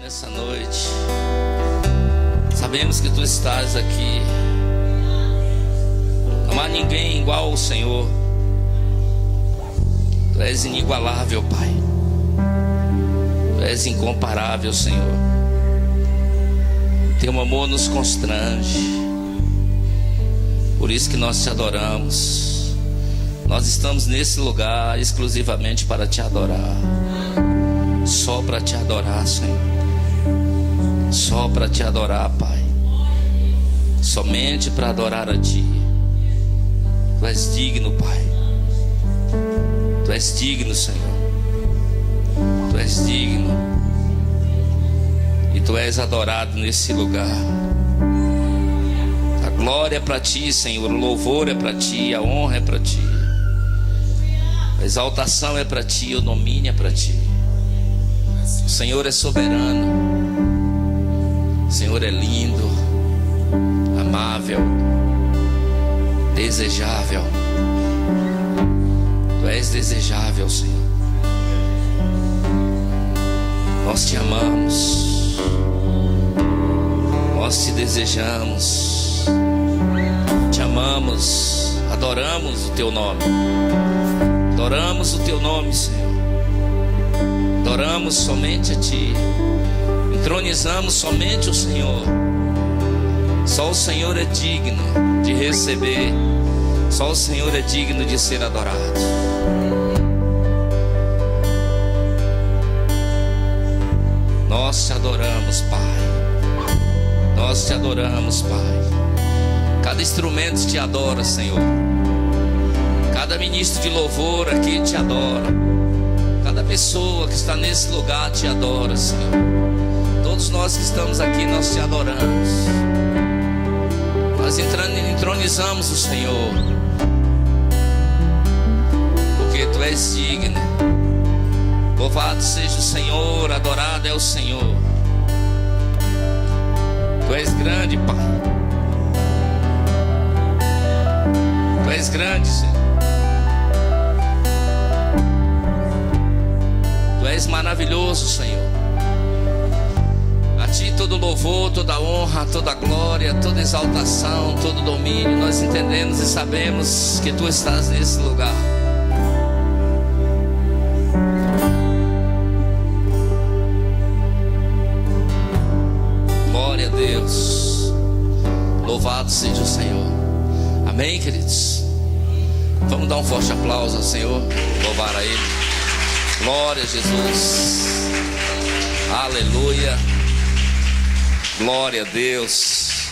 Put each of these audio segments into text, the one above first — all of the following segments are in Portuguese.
Nessa noite, sabemos que Tu estás aqui. Não há ninguém igual ao Senhor. Tu és inigualável, Pai. Tu és incomparável, Senhor. Teu amor nos constrange. Por isso que nós Te adoramos. Nós estamos nesse lugar exclusivamente para Te adorar. Só para Te adorar, Senhor. Só para Te adorar, Pai. Somente para adorar a Ti. Tu és digno, Pai. Tu és digno, Senhor. Tu és digno. E Tu és adorado nesse lugar. A glória é para Ti, Senhor. O louvor é para Ti. A honra é para Ti. A exaltação é para Ti. O domínio é para Ti. O Senhor é soberano. O Senhor é lindo, amável, desejável. Tu és desejável, Senhor. Nós Te amamos. Nós Te desejamos. Te amamos. Adoramos o Teu nome. Adoramos o Teu nome, Senhor. Adoramos somente a Ti. Entronizamos somente o Senhor. Só o Senhor é digno de receber. Só o Senhor é digno de ser adorado. Nós Te adoramos, Pai. Nós Te adoramos, Pai. Cada instrumento Te adora, Senhor. Cada ministro de louvor aqui Te adora. Cada pessoa que está nesse lugar Te adora, Senhor. Todos nós que estamos aqui, nós Te adoramos. Nós entronizamos o Senhor, porque Tu és digno. Louvado seja o Senhor, adorado é o Senhor. Tu és grande, Pai. Tu és grande, Senhor. Tu és maravilhoso, Senhor. A Ti todo louvor, toda honra, toda glória, toda exaltação, todo domínio. Nós entendemos e sabemos que Tu estás nesse lugar. Glória a Deus. Louvado seja o Senhor. Amém, queridos? Vamos dar um forte aplauso ao Senhor. Louvar a Ele. Glória a Jesus. Aleluia. Glória a Deus.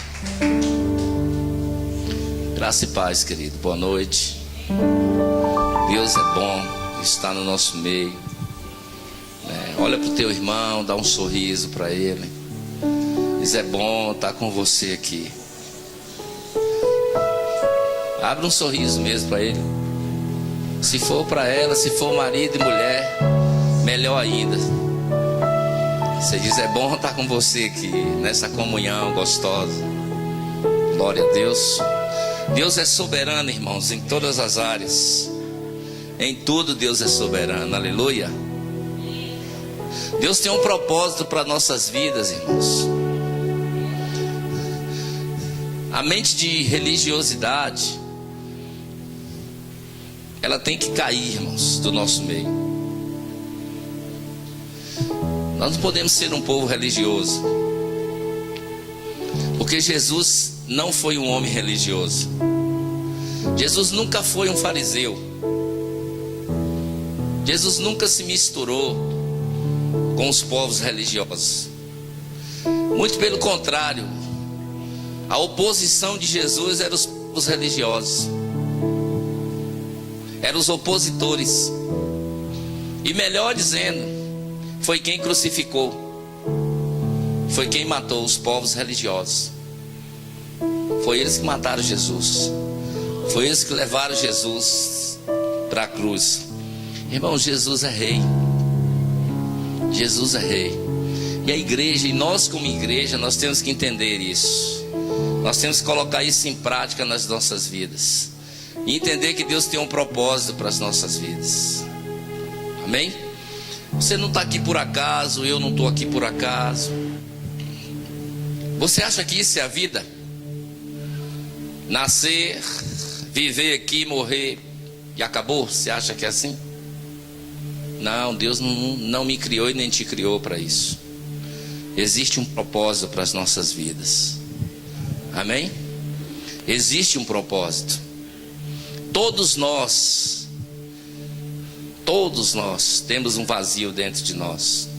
Graça e paz, querido. Boa noite. Deus é bom, está no nosso meio. Olha para o teu irmão, dá um sorriso para ele. Diz: é bom estar com você aqui. Abre um sorriso mesmo para ele. Se for para ela, se for marido e mulher, melhor ainda. Você diz: é bom estar com você aqui, nessa comunhão gostosa. Glória a Deus. Deus é soberano, irmãos, em todas as áreas. Em tudo Deus é soberano, aleluia. Deus tem um propósito para nossas vidas, irmãos. A mente de religiosidade, ela tem que cair, irmãos, do nosso meio. Nós não podemos ser um povo religioso, porque Jesus não foi um homem religioso. Jesus nunca foi um fariseu. Jesus nunca se misturou com os povos religiosos. Muito pelo contrário, a oposição de Jesus eram os povos religiosos. Eram os opositores. E melhor dizendo, foi quem crucificou, foi quem matou os povos religiosos. Foi eles que mataram Jesus. Foi eles que levaram Jesus para a cruz. Irmão, Jesus é rei. Jesus é rei. E a igreja, e nós como igreja, nós temos que entender isso. Nós temos que colocar isso em prática nas nossas vidas. E entender que Deus tem um propósito para as nossas vidas. Amém? Você não está aqui por acaso, eu não estou aqui por acaso. Você acha que isso é a vida? Nascer, viver aqui, morrer e acabou? Você acha que é assim? Não, Deus não me criou e nem te criou para isso. Existe um propósito para as nossas vidas. Amém? Existe um propósito. Todos nós temos um vazio dentro de nós.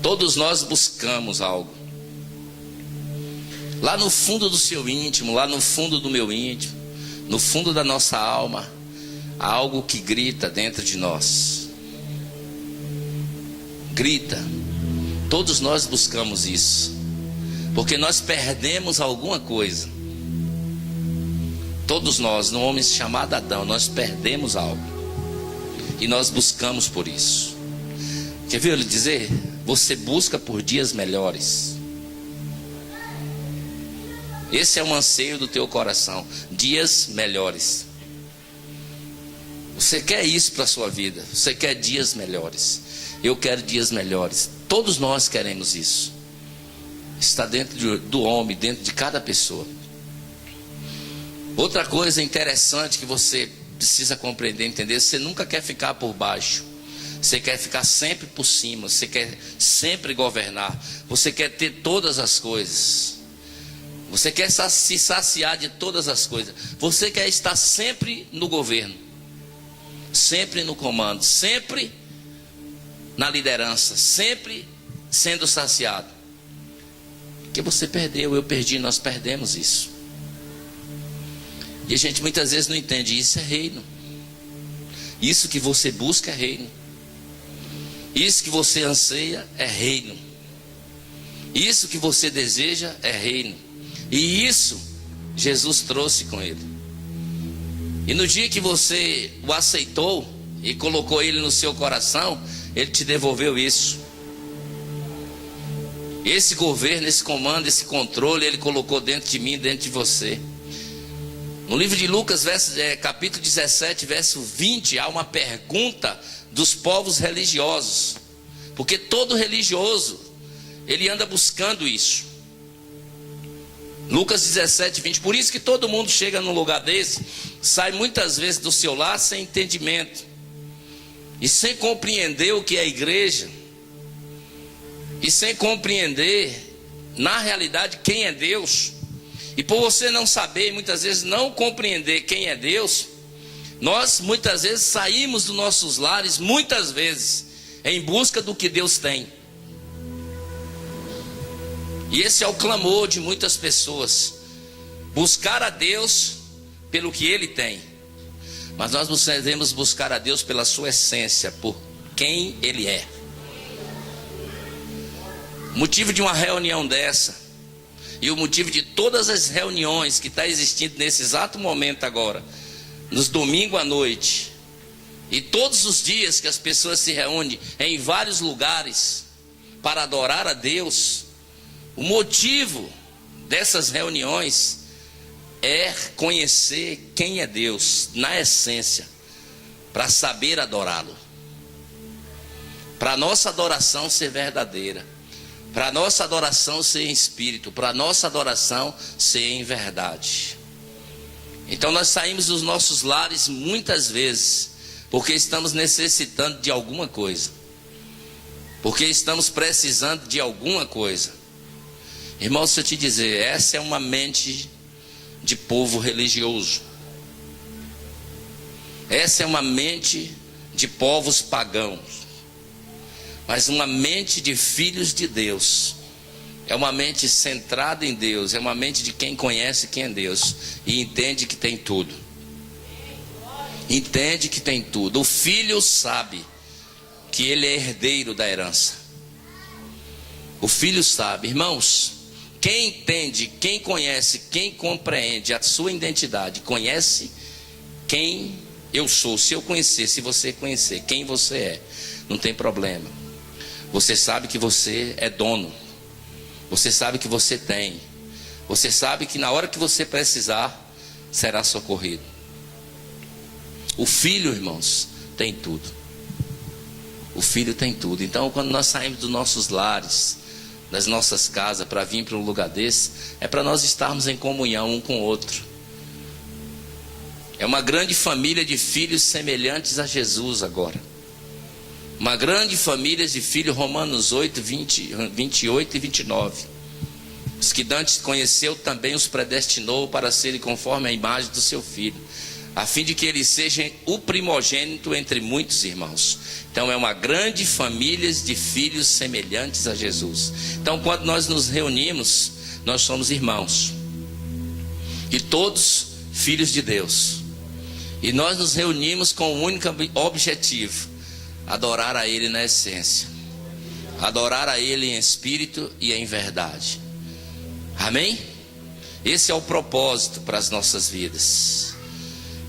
Todos nós buscamos algo. Lá no fundo do seu íntimo, lá no fundo do meu íntimo, no fundo da nossa alma, há algo que grita dentro de nós. Grita. Todos nós buscamos isso, porque nós perdemos alguma coisa. Todos nós, no homem chamado Adão, nós perdemos algo, e nós buscamos por isso. Quer ver eu lhe dizer? Você busca por dias melhores. Esse é um anseio do teu coração, dias melhores. Você quer isso para a sua vida, você quer dias melhores. Eu quero dias melhores. Todos nós queremos isso. Está dentro do homem, dentro de cada pessoa. Outra coisa interessante que você precisa compreender, entender: você nunca quer ficar por baixo. Você quer ficar sempre por cima. Você quer sempre governar. Você quer ter todas as coisas. Você quer se saciar de todas as coisas. Você quer estar sempre no governo, sempre no comando, sempre na liderança, sempre sendo saciado. Porque você perdeu, eu perdi, nós perdemos isso. E a gente muitas vezes não entende. Isso é reino. Isso que você busca é reino. Isso que você anseia é reino. Isso que você deseja é reino. E isso Jesus trouxe com ele. E no dia que você o aceitou e colocou ele no seu coração, ele te devolveu isso. Esse governo, esse comando, esse controle, ele colocou dentro de mim, dentro de você. No livro de Lucas, capítulo 17, verso 20, há uma pergunta dos povos religiosos. Porque todo religioso, ele anda buscando isso. Lucas 17, 20. Por isso que todo mundo chega num lugar desse, sai muitas vezes do seu lar sem entendimento. E sem compreender o que é a igreja. E sem compreender, na realidade, quem é Deus. E por você não saber e muitas vezes não compreender quem é Deus, nós muitas vezes saímos dos nossos lares, muitas vezes, em busca do que Deus tem. E esse é o clamor de muitas pessoas: buscar a Deus pelo que Ele tem. Mas nós devemos buscar a Deus pela sua essência, por quem Ele é. O motivo de uma reunião dessa, e o motivo de todas as reuniões que está existindo nesse exato momento agora, nos domingos à noite, e todos os dias que as pessoas se reúnem em vários lugares para adorar a Deus, o motivo dessas reuniões é conhecer quem é Deus na essência, para saber adorá-lo, para a nossa adoração ser verdadeira, para a nossa adoração ser em espírito, para a nossa adoração ser em verdade. Então nós saímos dos nossos lares muitas vezes porque estamos necessitando de alguma coisa, porque estamos precisando de alguma coisa. Irmão, se eu te dizer, essa é uma mente de povo religioso. Essa é uma mente de povos pagãos. Mas uma mente de filhos de Deus. É uma mente centrada em Deus. É uma mente de quem conhece quem é Deus e entende que tem tudo. Entende que tem tudo. O filho sabe que ele é herdeiro da herança. O filho sabe. Irmãos, quem entende, quem conhece, quem compreende a sua identidade, conhece quem eu sou. Se eu conhecer, se você conhecer quem você é, não tem problema. Você sabe que você é dono. Você sabe que você tem. Você sabe que na hora que você precisar, será socorrido. O filho, irmãos, tem tudo. O filho tem tudo. Então, quando nós saímos dos nossos lares, das nossas casas, para vir para um lugar desse, é para nós estarmos em comunhão um com o outro. É uma grande família de filhos semelhantes a Jesus agora. Uma grande família de filhos, Romanos 8, 28 e 29. Os que dantes conheceu também os predestinou para serem conforme a imagem do seu filho, a fim de que eles sejam o primogênito entre muitos irmãos. Então é uma grande família de filhos semelhantes a Jesus. Então quando nós nos reunimos, nós somos irmãos. E todos filhos de Deus. E nós nos reunimos com o único objetivo: adorar a Ele na essência. Adorar a Ele em espírito e em verdade. Amém? Esse é o propósito para as nossas vidas.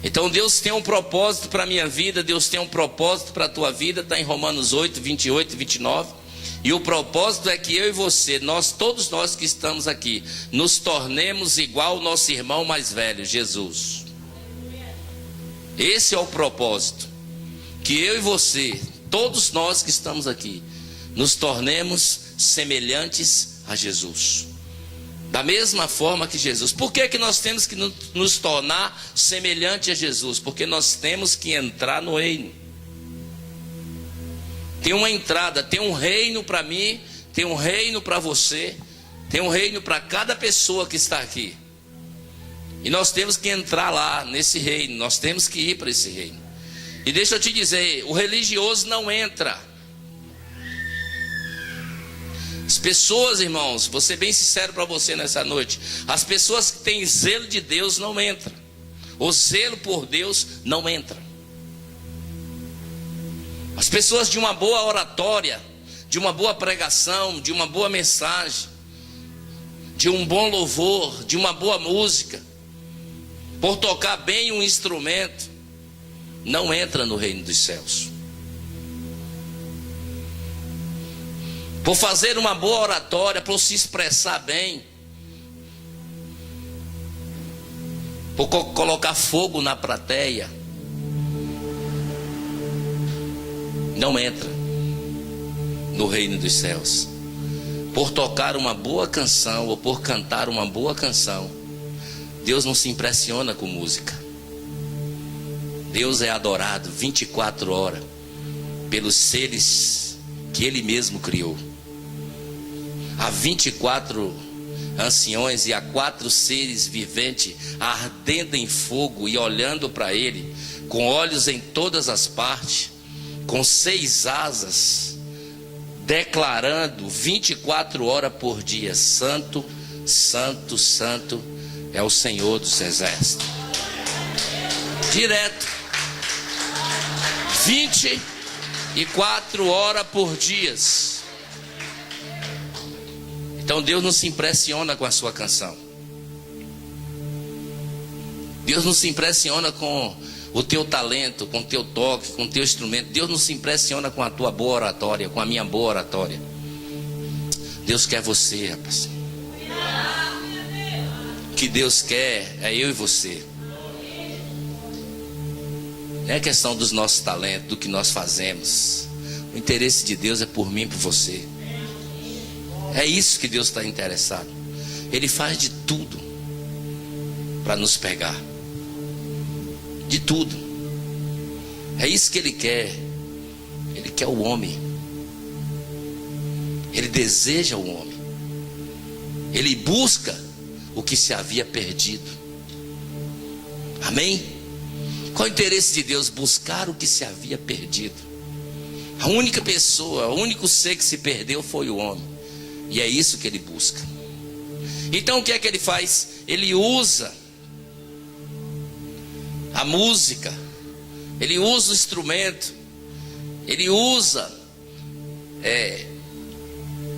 Então Deus tem um propósito para a minha vida, Deus tem um propósito para a tua vida, está em Romanos 8, 28 e 29. E o propósito é que eu e você, todos nós que estamos aqui, nos tornemos igual ao nosso irmão mais velho, Jesus. Esse é o propósito. Que eu e você, todos nós que estamos aqui, nos tornemos semelhantes a Jesus. Da mesma forma que Jesus. Por que nós temos que nos tornar semelhante a Jesus? Porque nós temos que entrar no reino. Tem uma entrada, tem um reino para mim, tem um reino para você, tem um reino para cada pessoa que está aqui. E nós temos que entrar lá nesse reino, nós temos que ir para esse reino. E deixa eu te dizer, o religioso não entra. As pessoas, irmãos, vou ser bem sincero para você nessa noite, as pessoas que têm zelo de Deus não entram. O zelo por Deus não entra. As pessoas de uma boa oratória, de uma boa pregação, de uma boa mensagem, de um bom louvor, de uma boa música, por tocar bem um instrumento, não entra no reino dos céus. Por fazer uma boa oratória, por se expressar bem, por colocar fogo na plateia, não entra no reino dos céus. Por tocar uma boa canção ou por cantar uma boa canção, Deus não se impressiona com música. Deus é adorado 24 horas pelos seres que Ele mesmo criou. Há 24 anciões e há 4 seres viventes ardendo em fogo e olhando para Ele, com olhos em todas as partes, com 6 asas, declarando 24 horas por dia: Santo, Santo, Santo é o Senhor dos Exércitos. Direto. 24 horas por dia. Então Deus não se impressiona com a sua canção. Deus não se impressiona com o teu talento, com o teu toque, com o teu instrumento. Deus não se impressiona com a tua boa oratória, com a minha boa oratória. Deus quer você, rapaz. O que Deus quer é eu e você. Não é questão dos nossos talentos, do que nós fazemos. O interesse de Deus é por mim e por você. É isso que Deus está interessado. Ele faz de tudo para nos pegar. De tudo. É isso que Ele quer. Ele quer o homem. Ele deseja o homem. Ele busca o que se havia perdido. Amém? Qual o interesse de Deus? Buscar o que se havia perdido. A única pessoa, o único ser que se perdeu foi o homem. E é isso que Ele busca. Então o que é que Ele faz? Ele usa a música, Ele usa o instrumento, Ele usa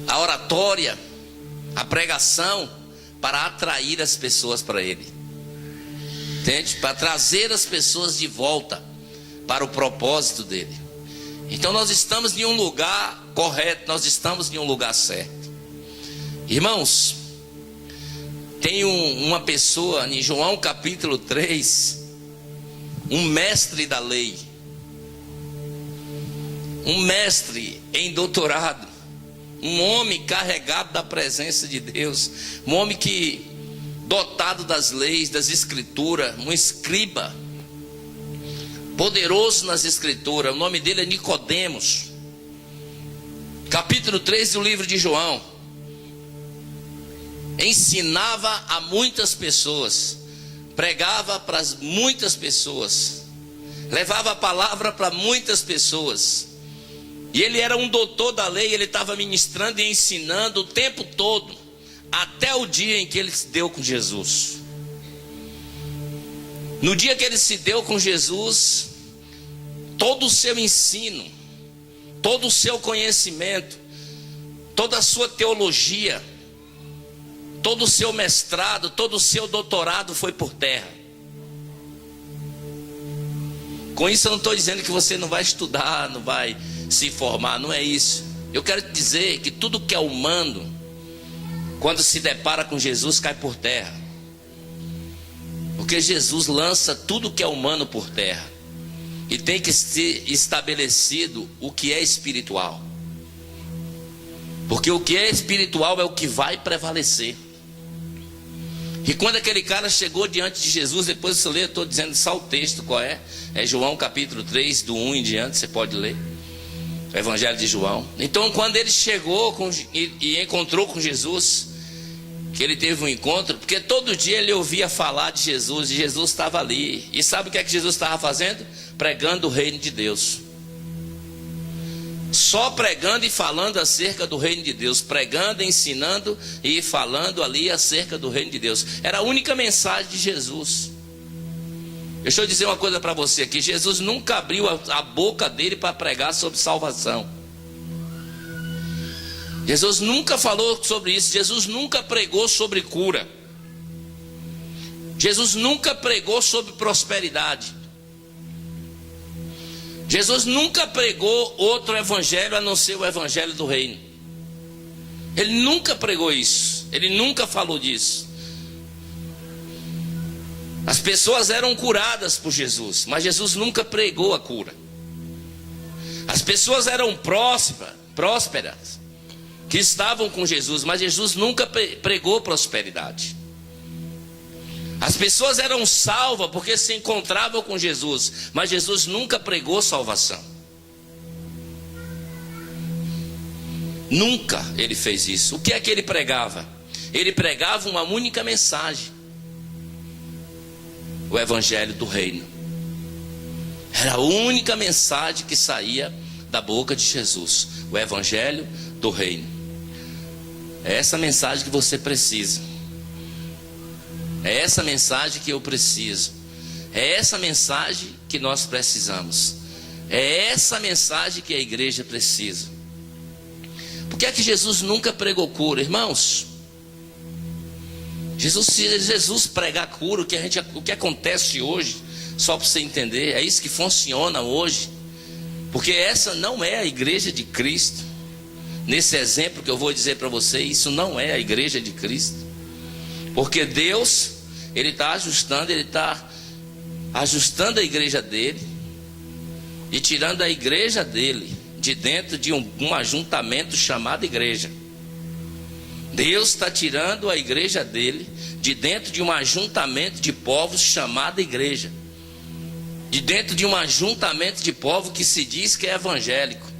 a oratória, a pregação, para atrair as pessoas para Ele. Entende? Para trazer as pessoas de volta para o propósito dele. Então nós estamos em um lugar correto, nós estamos em um lugar certo. Irmãos, tem uma pessoa em João capítulo 3, um mestre da lei. um mestre em doutorado, um homem carregado da presença de Deus, um homem que dotado das leis, das escrituras, um escriba poderoso nas escrituras. O nome dele é Nicodemos. Capítulo 3 do livro de João. Ensinava a muitas pessoas, pregava para muitas pessoas, levava a palavra para muitas pessoas. E ele era um doutor da lei, ele estava ministrando e ensinando o tempo todo, até o dia em que ele se deu com Jesus. No dia que ele se deu com Jesus, todo o seu ensino, todo o seu conhecimento, toda a sua teologia, todo o seu mestrado, todo o seu doutorado foi por terra. Com isso eu não estou dizendo que você não vai estudar, não vai se formar, não é isso. Eu quero te dizer que tudo que é humano, quando se depara com Jesus, cai por terra. Porque Jesus lança tudo que é humano por terra. E tem que ser estabelecido o que é espiritual. Porque o que é espiritual é o que vai prevalecer. E quando aquele cara chegou diante de Jesus, depois você lê, eu estou dizendo só o texto qual é. É João capítulo 3, do 1 em diante, você pode ler. O Evangelho de João. Então quando ele chegou e encontrou com Jesus, que ele teve um encontro, porque todo dia ele ouvia falar de Jesus, e Jesus estava ali. E sabe o que é que Jesus estava fazendo? Pregando o reino de Deus. Só pregando e falando acerca do reino de Deus, pregando, ensinando e falando ali acerca do reino de Deus. Era a única mensagem de Jesus. Deixa eu dizer uma coisa para você aqui: Jesus nunca abriu a boca dele para pregar sobre salvação. Jesus nunca falou sobre isso. Jesus nunca pregou sobre cura. Jesus nunca pregou sobre prosperidade. Jesus nunca pregou outro evangelho a não ser o evangelho do reino. Ele nunca pregou isso. Ele nunca falou disso. As pessoas eram curadas por Jesus, mas Jesus nunca pregou a cura. As pessoas eram prósperas, que estavam com Jesus, mas Jesus nunca pregou prosperidade. As pessoas eram salvas porque se encontravam com Jesus, mas Jesus nunca pregou salvação. Nunca ele fez isso. O que é que ele pregava? Ele pregava uma única mensagem: o evangelho do reino. Era a única mensagem que saía da boca de Jesus: o evangelho do reino. É essa mensagem que você precisa. É essa mensagem que eu preciso. É essa mensagem que nós precisamos. É essa mensagem que a igreja precisa. Por que é que Jesus nunca pregou cura, irmãos? Se Jesus pregar cura, o que acontece hoje, só para você entender, é isso que funciona hoje. Porque essa não é a igreja de Cristo. Nesse exemplo que eu vou dizer para você, isso não é a igreja de Cristo. Porque Deus, Ele está ajustando a igreja dele e tirando a igreja dele de dentro de um ajuntamento chamado igreja. Deus está tirando a igreja dele de dentro de um ajuntamento de povos chamado igreja. De dentro de um ajuntamento de povos que se diz que é evangélico.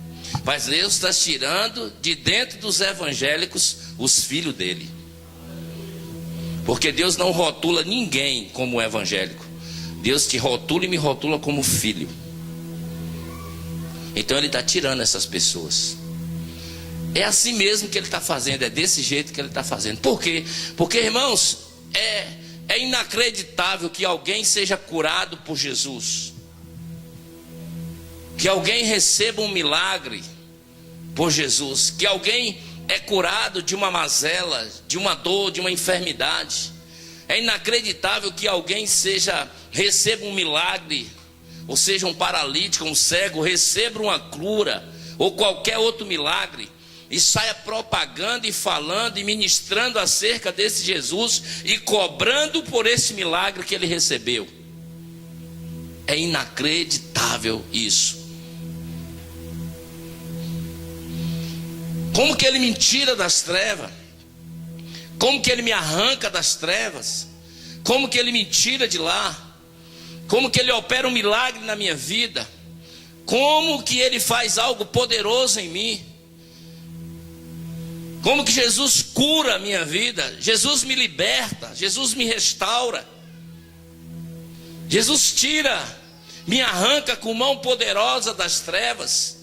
Mas Deus está tirando de dentro dos evangélicos os filhos dele. Porque Deus não rotula ninguém como evangélico. Deus te rotula e me rotula como filho. Então Ele está tirando essas pessoas. É assim mesmo que Ele está fazendo. É desse jeito que Ele está fazendo. Por quê? Porque, irmãos, é inacreditável que alguém seja curado por Jesus. Que alguém receba um milagre por Jesus. Que alguém é curado de uma mazela, de uma dor, de uma enfermidade. É inacreditável que alguém receba um milagre, ou seja, um paralítico, um cego, receba uma cura, ou qualquer outro milagre, e saia propagando e falando e ministrando acerca desse Jesus e cobrando por esse milagre que ele recebeu. É inacreditável isso. Como que Ele me tira das trevas? Como que Ele me arranca das trevas? Como que Ele me tira de lá? Como que Ele opera um milagre na minha vida? Como que Ele faz algo poderoso em mim? Como que Jesus cura a minha vida? Jesus me liberta, Jesus me restaura. Jesus tira, me arranca com mão poderosa das trevas,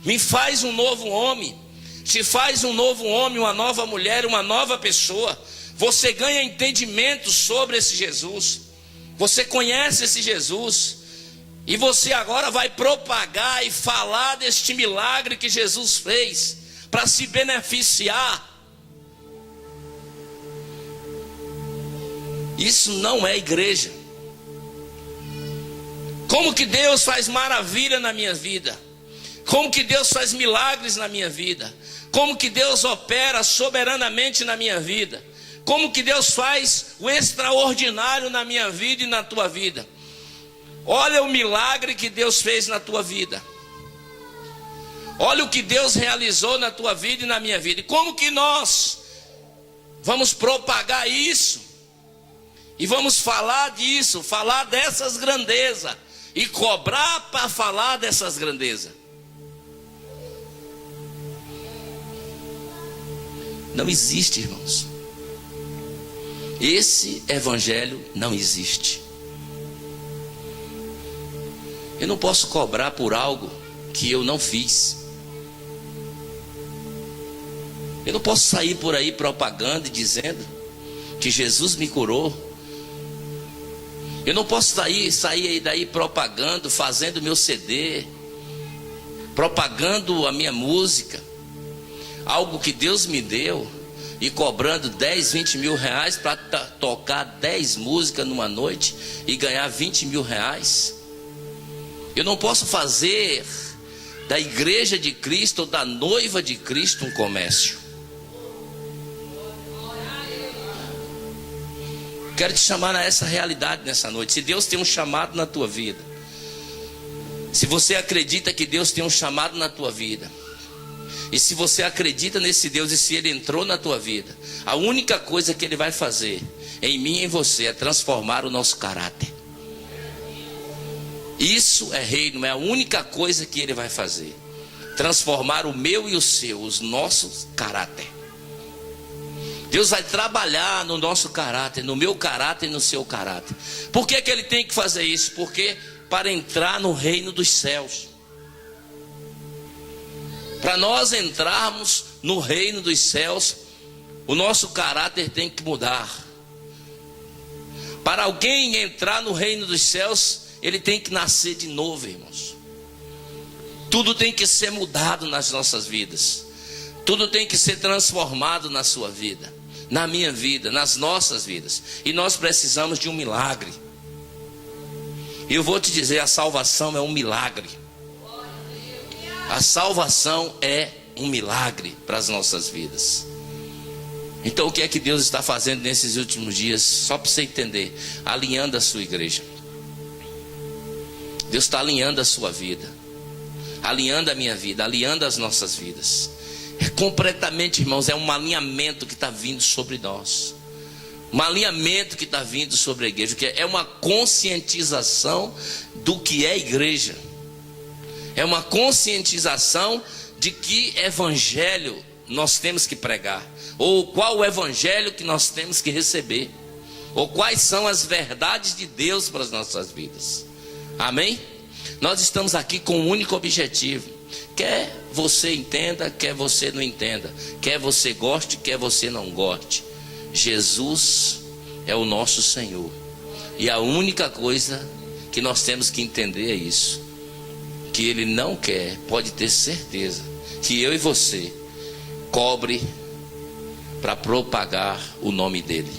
me faz um novo homem, te faz um novo homem, uma nova mulher, uma nova pessoa. Você ganha entendimento sobre esse Jesus, você conhece esse Jesus, e você agora vai propagar e falar deste milagre que Jesus fez, para se beneficiar. Isso não é igreja. Como que Deus faz maravilha na minha vida? Como que Deus faz milagres na minha vida? Como que Deus opera soberanamente na minha vida? Como que Deus faz o extraordinário na minha vida e na tua vida? Olha o milagre que Deus fez na tua vida. Olha o que Deus realizou na tua vida e na minha vida. E como que nós vamos propagar isso? E vamos falar disso, falar dessas grandezas. E cobrar para falar dessas grandezas. Não existe, irmãos. Esse evangelho não existe. Eu não posso cobrar por algo que eu não fiz. Eu não posso sair por aí propagando e dizendo que Jesus me curou. Eu não posso sair daí propagando, fazendo meu CD, propagando a minha música, algo que Deus me deu, e cobrando 10, 20 mil reais para tocar 10 músicas numa noite e ganhar 20 mil reais. Eu não posso fazer da igreja de Cristo ou da noiva de Cristo um comércio. Quero te chamar a essa realidade nessa noite. Se Deus tem um chamado na tua vida, se você acredita que Deus tem um chamado na tua vida, e se você acredita nesse Deus, e se Ele entrou na tua vida, a única coisa que Ele vai fazer em mim e em você é transformar o nosso caráter. Isso é reino, é a única coisa que Ele vai fazer. Transformar o meu e o seu, os nossos caráter. Deus vai trabalhar no nosso caráter, no meu caráter e no seu caráter. Por que que Ele tem que fazer isso? Porque para entrar no reino dos céus, para nós entrarmos no reino dos céus, o nosso caráter tem que mudar. Para alguém entrar no reino dos céus, ele tem que nascer de novo, irmãos. Tudo tem que ser mudado nas nossas vidas. Tudo tem que ser transformado na sua vida, na minha vida, nas nossas vidas. E nós precisamos de um milagre. E eu vou te dizer, a salvação é um milagre. A salvação é um milagre para as nossas vidas. Então o que é que Deus está fazendo nesses últimos dias? Só para você entender, alinhando a sua igreja. Deus está alinhando a sua vida, alinhando a minha vida, alinhando as nossas vidas. É completamente, irmãos, é um alinhamento que está vindo sobre nós. Um alinhamento que está vindo sobre a igreja, que é uma conscientização do que é igreja. É uma conscientização de que evangelho nós temos que pregar, ou qual o evangelho que nós temos que receber, ou quais são as verdades de Deus para as nossas vidas. Amém? Nós estamos aqui com um único objetivo. Quer você entenda, quer você não entenda, quer você goste, quer você não goste, Jesus é o nosso Senhor. E a única coisa que nós temos que entender é isso, que Ele não quer, pode ter certeza, que eu e você cobre para propagar o nome dEle.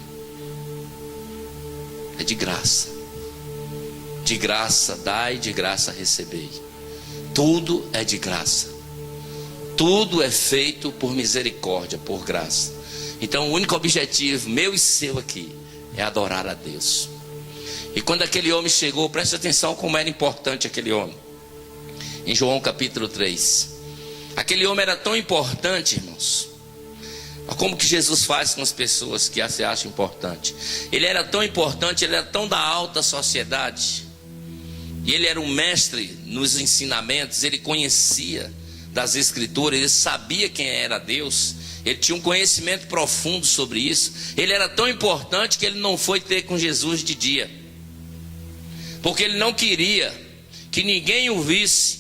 É de graça. De graça dai, de graça recebei. Tudo é de graça. Tudo é feito por misericórdia, por graça. Então o único objetivo meu e seu aqui é adorar a Deus. E quando aquele homem chegou, preste atenção como era importante aquele homem. Em João capítulo 3, Aquele homem era tão importante, irmãos. Como que Jesus faz com as pessoas que se acham importantes? Ele era tão importante, ele era tão da alta sociedade. E ele era um mestre nos ensinamentos, ele conhecia das escrituras, ele sabia quem era Deus. Ele tinha um conhecimento profundo sobre isso. Ele era tão importante que ele não foi ter com Jesus de dia, porque ele não queria que ninguém o visse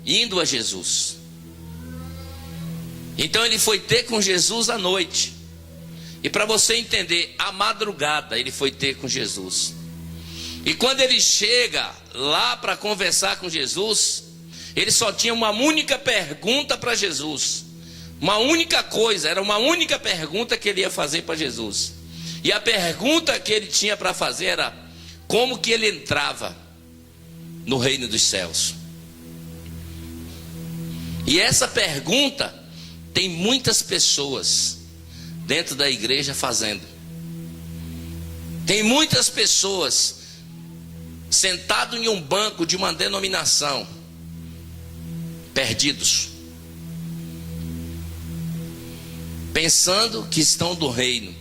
indo a Jesus. Então ele foi ter com Jesus à noite. E para você entender, à madrugada ele foi ter com Jesus. E quando ele chega lá para conversar com Jesus, ele só tinha uma única pergunta para Jesus. Uma única coisa, era uma única pergunta que ele ia fazer para Jesus. E a pergunta que ele tinha para fazer era: como que ele entrava no reino dos céus? E essa pergunta tem muitas pessoas dentro da igreja fazendo. Tem muitas pessoas sentadas em um banco de uma denominação, perdidos, pensando que estão do reino,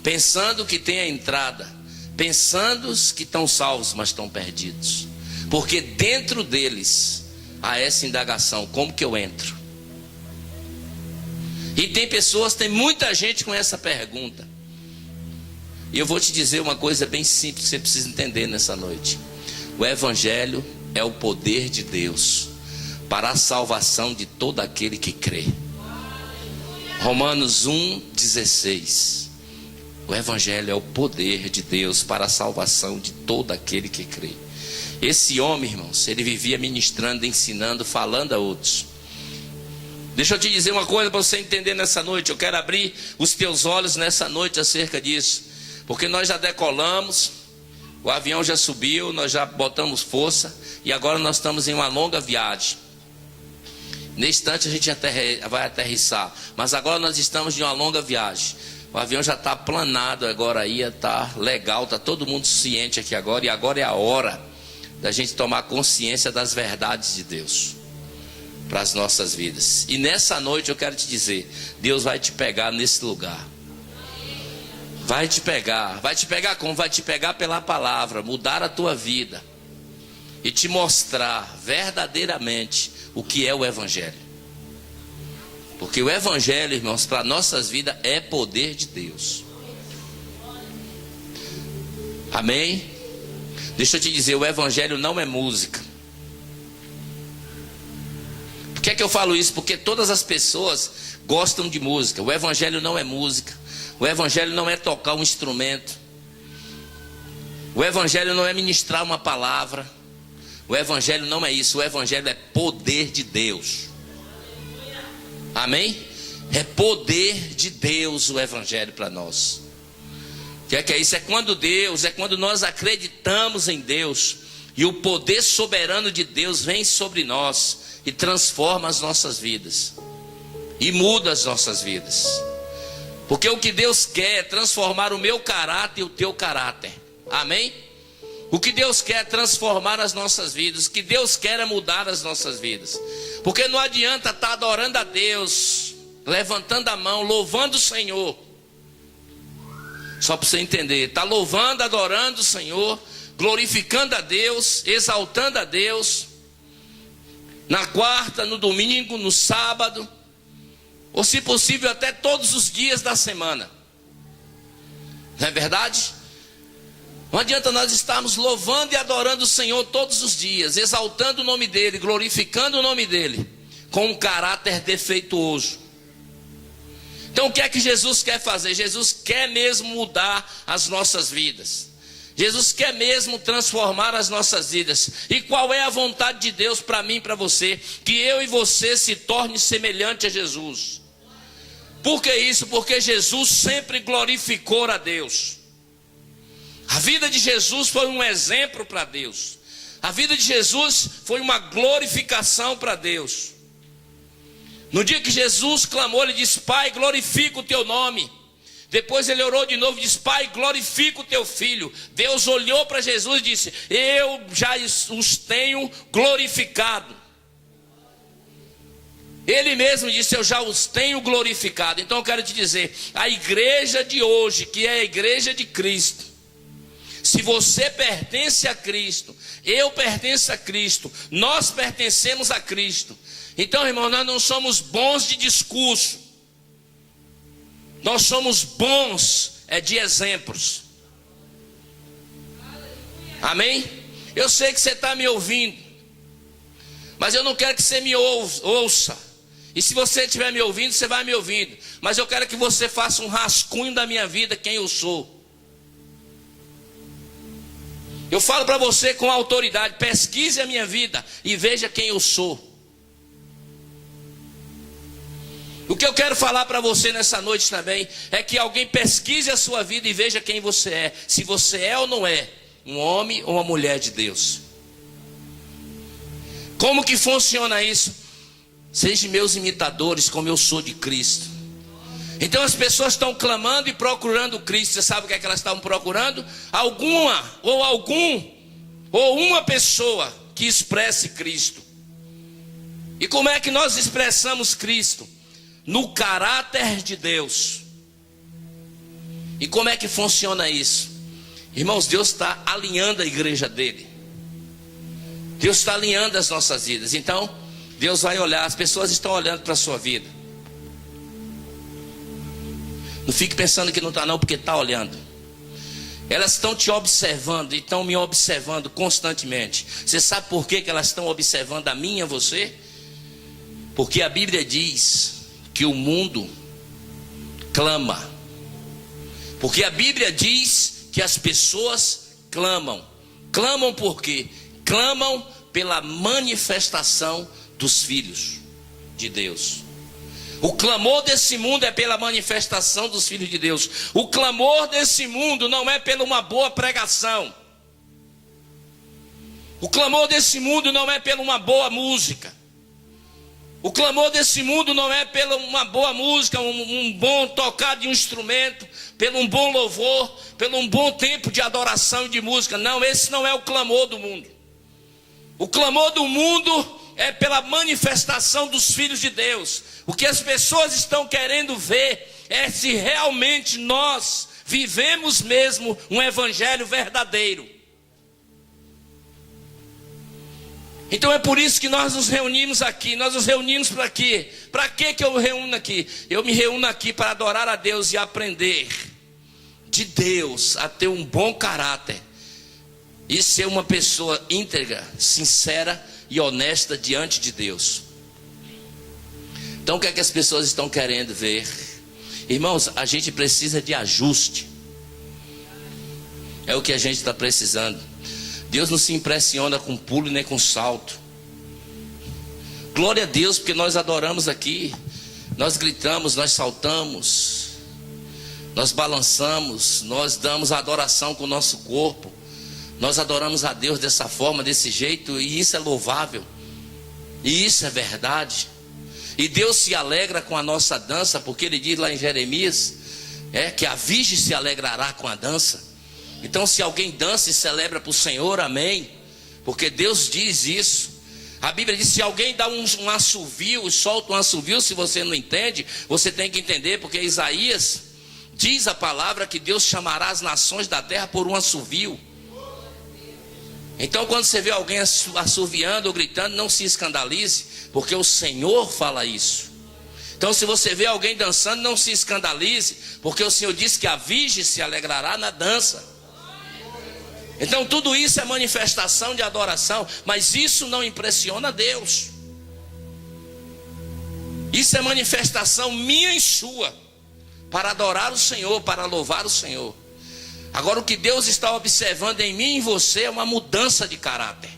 pensando que tem a entrada, pensando que estão salvos, mas estão perdidos, porque dentro deles há essa indagação: como que eu entro? E tem pessoas, tem muita gente com essa pergunta. E eu vou te dizer uma coisa bem simples que você precisa entender nessa noite: o evangelho é o poder de Deus para a salvação de todo aquele que crê. Romanos 1,16. O evangelho é o poder de Deus para a salvação de todo aquele que crê. Esse homem, irmãos, ele vivia ministrando, ensinando, falando a outros. Deixa eu te dizer uma coisa para você entender nessa noite. Eu quero abrir os teus olhos nessa noite acerca disso, porque nós já decolamos, o avião já subiu, nós já botamos força, e agora nós estamos em uma longa viagem. Nesse instante a gente vai aterrissar, mas agora nós estamos em uma longa viagem. O avião já está planado agora aí, está legal, está todo mundo ciente aqui agora. E agora é a hora da gente tomar consciência das verdades de Deus para as nossas vidas. E nessa noite eu quero te dizer: Deus vai te pegar nesse lugar. Vai te pegar como? Vai te pegar pela palavra, mudar a tua vida e te mostrar verdadeiramente o que é o evangelho. Porque o evangelho, irmãos, para nossas vidas é poder de Deus. Amém? Deixa eu te dizer, o evangelho não é música. Por que é que eu falo isso? Porque todas as pessoas gostam de música. O evangelho não é música. O evangelho não é tocar um instrumento. O evangelho não é ministrar uma palavra. O evangelho não é isso. O evangelho é poder de Deus. Amém? É poder de Deus o evangelho para nós. O que é isso? É quando nós acreditamos em Deus e o poder soberano de Deus vem sobre nós e transforma as nossas vidas e muda as nossas vidas. Porque o que Deus quer é transformar o meu caráter e o teu caráter. Amém? O que Deus quer é transformar as nossas vidas. O que Deus quer é mudar as nossas vidas. Porque não adianta estar adorando a Deus, levantando a mão, louvando o Senhor. Só para você entender, está louvando, adorando o Senhor, glorificando a Deus, exaltando a Deus, na quarta, no domingo, no sábado, ou se possível até todos os dias da semana. Não é verdade? Não adianta nós estarmos louvando e adorando o Senhor todos os dias, exaltando o nome dEle, glorificando o nome dEle, com um caráter defeituoso. Então o que é que Jesus quer fazer? Jesus quer mesmo mudar as nossas vidas. Jesus quer mesmo transformar as nossas vidas. E qual é a vontade de Deus para mim e para você? Que eu e você se torne semelhante a Jesus. Por que isso? Porque Jesus sempre glorificou a Deus. A vida de Jesus foi um exemplo para Deus. A vida de Jesus foi uma glorificação para Deus. No dia que Jesus clamou, ele disse: Pai, glorifica o teu nome. Depois ele orou de novo e disse: Pai, glorifica o teu filho. Deus olhou para Jesus e disse: Eu já os tenho glorificado. Ele mesmo disse: eu já os tenho glorificado. Então eu quero te dizer, a igreja de hoje, que é a igreja de Cristo, se você pertence a Cristo, eu pertenço a Cristo, nós pertencemos a Cristo. Então, irmão, nós não somos bons de discurso, nós somos bons de exemplos. Amém? Eu sei que você está me ouvindo, mas eu não quero que você me ouça. E se você estiver me ouvindo, você vai me ouvindo. Mas eu quero que você faça um rascunho da minha vida, quem eu sou. Eu falo para você com autoridade: pesquise a minha vida e veja quem eu sou. O que eu quero falar para você nessa noite também é que alguém pesquise a sua vida e veja quem você é. Se você é ou não é um homem ou uma mulher de Deus. Como que funciona isso? Sejam meus imitadores como eu sou de Cristo. Então as pessoas estão clamando e procurando Cristo. Você sabe o que é que elas estão procurando? Uma pessoa que expresse Cristo. E como é que nós expressamos Cristo? No caráter de Deus. E como é que funciona isso? Irmãos, Deus está alinhando a igreja dele. Deus está alinhando as nossas vidas. Então Deus vai olhar, as pessoas estão olhando para a sua vida. Não fique pensando que não está não, porque está olhando. Elas estão te observando e estão me observando constantemente. Você sabe por que elas estão observando a mim e a você? Porque a Bíblia diz que o mundo clama. Porque a Bíblia diz que as pessoas clamam. Clamam por quê? Clamam pela manifestação dos filhos de Deus. O clamor desse mundo é pela manifestação dos filhos de Deus. O clamor desse mundo não é pela uma boa pregação. O clamor desse mundo não é pela uma boa música. O clamor desse mundo não é pela uma boa música, um bom tocar de um instrumento, pelo um bom louvor, pelo um bom tempo de adoração e de música. Não, esse não é o clamor do mundo. O clamor do mundo é pela manifestação dos filhos de Deus. O que as pessoas estão querendo ver é se realmente nós vivemos mesmo um evangelho verdadeiro. Então é por isso que nós nos reunimos aqui. Nós nos reunimos para quê? Para que eu me reúno aqui? Eu me reúno aqui para adorar a Deus e aprender de Deus a ter um bom caráter e ser uma pessoa íntegra, sincera e honesta diante de Deus. Então o que é que as pessoas estão querendo ver? Irmãos, a gente precisa de ajuste. É o que a gente está precisando. Deus não se impressiona com pulo nem com salto. Glória a Deus, porque nós adoramos aqui. Nós gritamos, nós saltamos, nós balançamos, nós damos a adoração com o nosso corpo. Nós adoramos a Deus dessa forma, desse jeito, e isso é louvável. E isso é verdade. E Deus se alegra com a nossa dança, porque Ele diz lá em Jeremias, que a virgem se alegrará com a dança. Então se alguém dança e celebra para o Senhor, amém. Porque Deus diz isso. A Bíblia diz: se alguém dá um assovio, solta um assovio, se você não entende, você tem que entender, porque Isaías diz a palavra que Deus chamará as nações da terra por um assovio. Então quando você vê alguém assoviando ou gritando, não se escandalize, porque o Senhor fala isso. Então se você vê alguém dançando, não se escandalize, porque o Senhor disse que a virgem se alegrará na dança. Então tudo isso é manifestação de adoração, mas isso não impressiona Deus. Isso é manifestação minha e sua, para adorar o Senhor, para louvar o Senhor. Agora o que Deus está observando em mim e em você é uma mudança de caráter.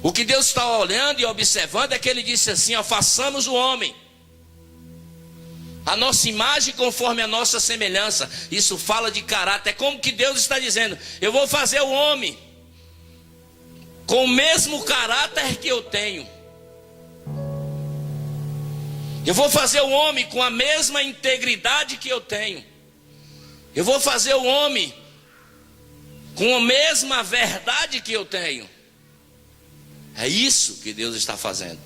O que Deus está olhando e observando é que Ele disse assim: façamos o homem a nossa imagem conforme a nossa semelhança. Isso fala de caráter. É como que Deus está dizendo: eu vou fazer o homem com o mesmo caráter que eu tenho. Eu vou fazer o homem com a mesma integridade que eu tenho. Eu vou fazer o homem com a mesma verdade que eu tenho. É isso que Deus está fazendo.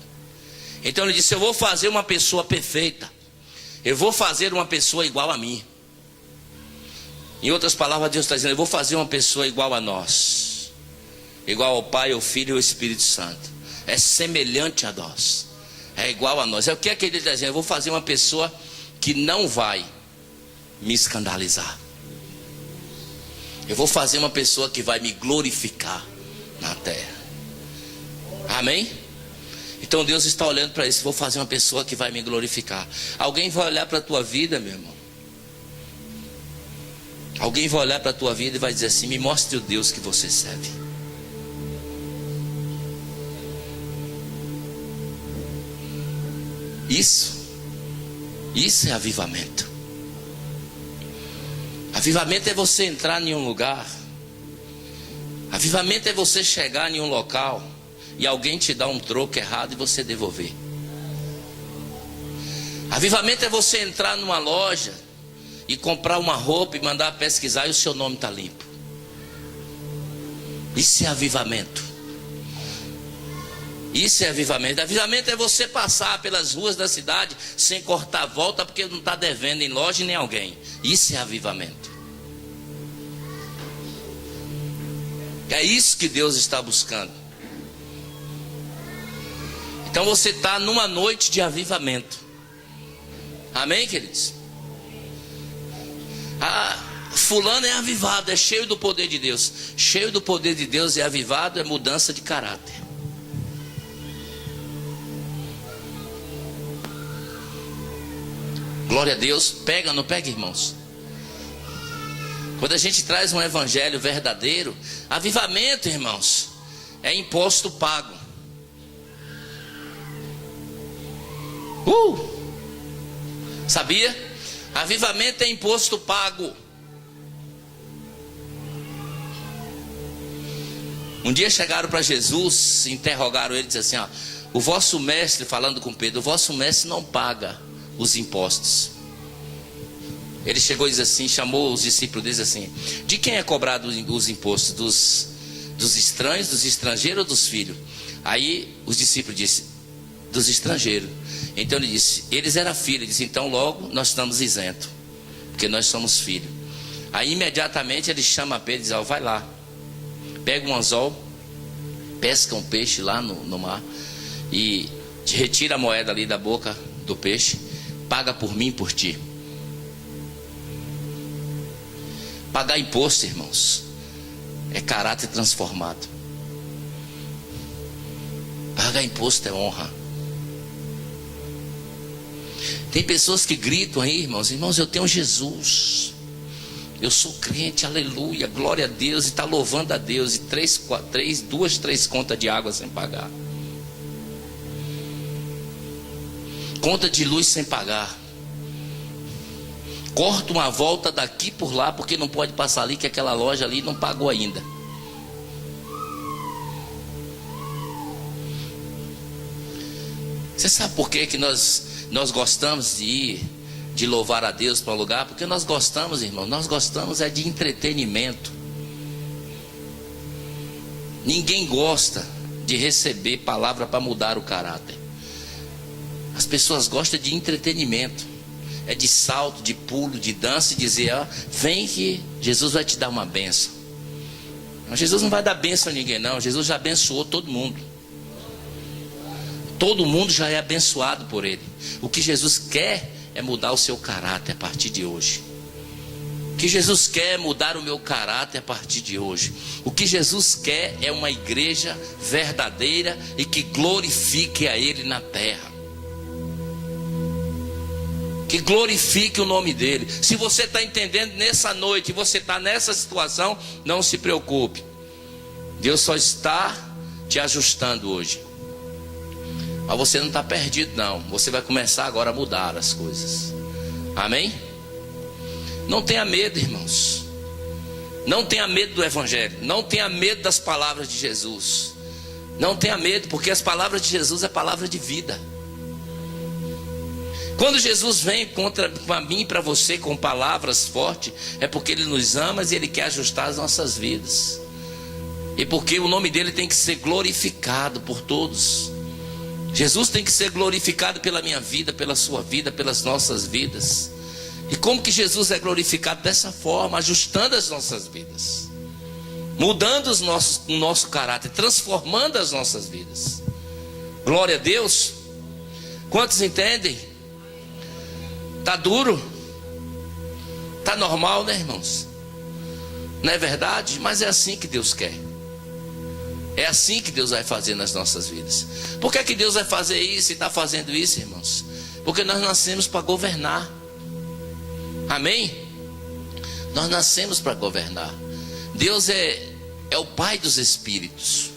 Então ele disse: eu vou fazer uma pessoa perfeita. Eu vou fazer uma pessoa igual a mim. Em outras palavras, Deus está dizendo: eu vou fazer uma pessoa igual a nós, igual ao Pai, ao Filho e ao Espírito Santo. É semelhante a nós, é igual a nós. É o que ele está dizendo: eu vou fazer uma pessoa que não vai me escandalizar. Eu vou fazer uma pessoa que vai me glorificar na terra. Amém? Então Deus está olhando para isso. Vou fazer uma pessoa que vai me glorificar. Alguém vai olhar para a tua vida, meu irmão. Alguém vai olhar para a tua vida e vai dizer assim: me mostre o Deus que você serve. Isso é avivamento. Avivamento é você entrar em um lugar. Avivamento é você chegar em um local e alguém te dá um troco errado e você devolver. Avivamento é você entrar numa loja e comprar uma roupa e mandar pesquisar e o seu nome está limpo. Isso é avivamento. Isso é avivamento. Avivamento é você passar pelas ruas da cidade sem cortar a volta porque não está devendo em loja nem alguém. Isso é avivamento. É isso que Deus está buscando. Então você está numa noite de avivamento. Amém, queridos? Fulano é avivado, é cheio do poder de Deus. Cheio do poder de Deus e avivado é mudança de caráter. Glória a Deus. Pega, não pega, irmãos? Quando a gente traz um evangelho verdadeiro, avivamento, irmãos, é imposto pago. Sabia? Avivamento é imposto pago. Um dia chegaram para Jesus, interrogaram ele e disseram assim: ó, o vosso mestre, falando com Pedro, o vosso mestre não paga os impostos. Ele chegou e disse assim, chamou os discípulos e disse assim: de quem é cobrado os impostos? Dos estranhos, dos estrangeiros ou dos filhos? Aí os discípulos disseram: dos estrangeiros. Então ele disse: eles eram filhos. Ele disse: então logo nós estamos isentos, porque nós somos filhos. Aí imediatamente ele chama Pedro e diz: ó, vai lá, pega um anzol, pesca um peixe lá no mar e retira a moeda ali da boca do peixe, paga por mim e por ti. Pagar imposto, irmãos, é caráter transformado. Pagar imposto é honra. Tem pessoas que gritam aí, irmãos: irmãos, eu tenho Jesus, eu sou crente, aleluia, glória a Deus, e está louvando a Deus, e duas, três contas de água sem pagar, conta de luz sem pagar, corta uma volta daqui por lá, porque não pode passar ali, que aquela loja ali não pagou ainda. Você sabe por que nós gostamos de ir, de louvar a Deus para um lugar? Porque nós gostamos, irmão, nós gostamos é de entretenimento. Ninguém gosta de receber palavra para mudar o caráter. As pessoas gostam de entretenimento, é de salto, de pulo, de dança, e dizer: ó, vem que Jesus vai te dar uma bênção. Mas Jesus não vai dar bênção a ninguém, não. Jesus já abençoou todo mundo. Todo mundo já é abençoado por Ele. O que Jesus quer é mudar o seu caráter a partir de hoje. O que Jesus quer é mudar o meu caráter a partir de hoje. O que Jesus quer é uma igreja verdadeira e que glorifique a Ele na terra. Que glorifique o nome dEle. Se você está entendendo nessa noite, você está nessa situação, não se preocupe. Deus só está te ajustando hoje. Mas você não está perdido, não. Você vai começar agora a mudar as coisas. Amém? Não tenha medo, irmãos. Não tenha medo do evangelho. Não tenha medo das palavras de Jesus. Não tenha medo, porque as palavras de Jesus é palavra de vida. Quando Jesus vem para mim e para você com palavras fortes, é porque Ele nos ama e Ele quer ajustar as nossas vidas. E porque o nome dEle tem que ser glorificado por todos. Jesus tem que ser glorificado pela minha vida, pela sua vida, pelas nossas vidas. E como que Jesus é glorificado? Dessa forma, ajustando as nossas vidas, mudando o nosso caráter, transformando as nossas vidas. Glória a Deus. Quantos entendem? Está duro, está normal, né, irmãos? Não é verdade? Mas é assim que Deus quer. É assim que Deus vai fazer nas nossas vidas. Por que Deus vai fazer isso e está fazendo isso, irmãos? Porque nós nascemos para governar. Amém? Nós nascemos para governar. Deus é o Pai dos Espíritos.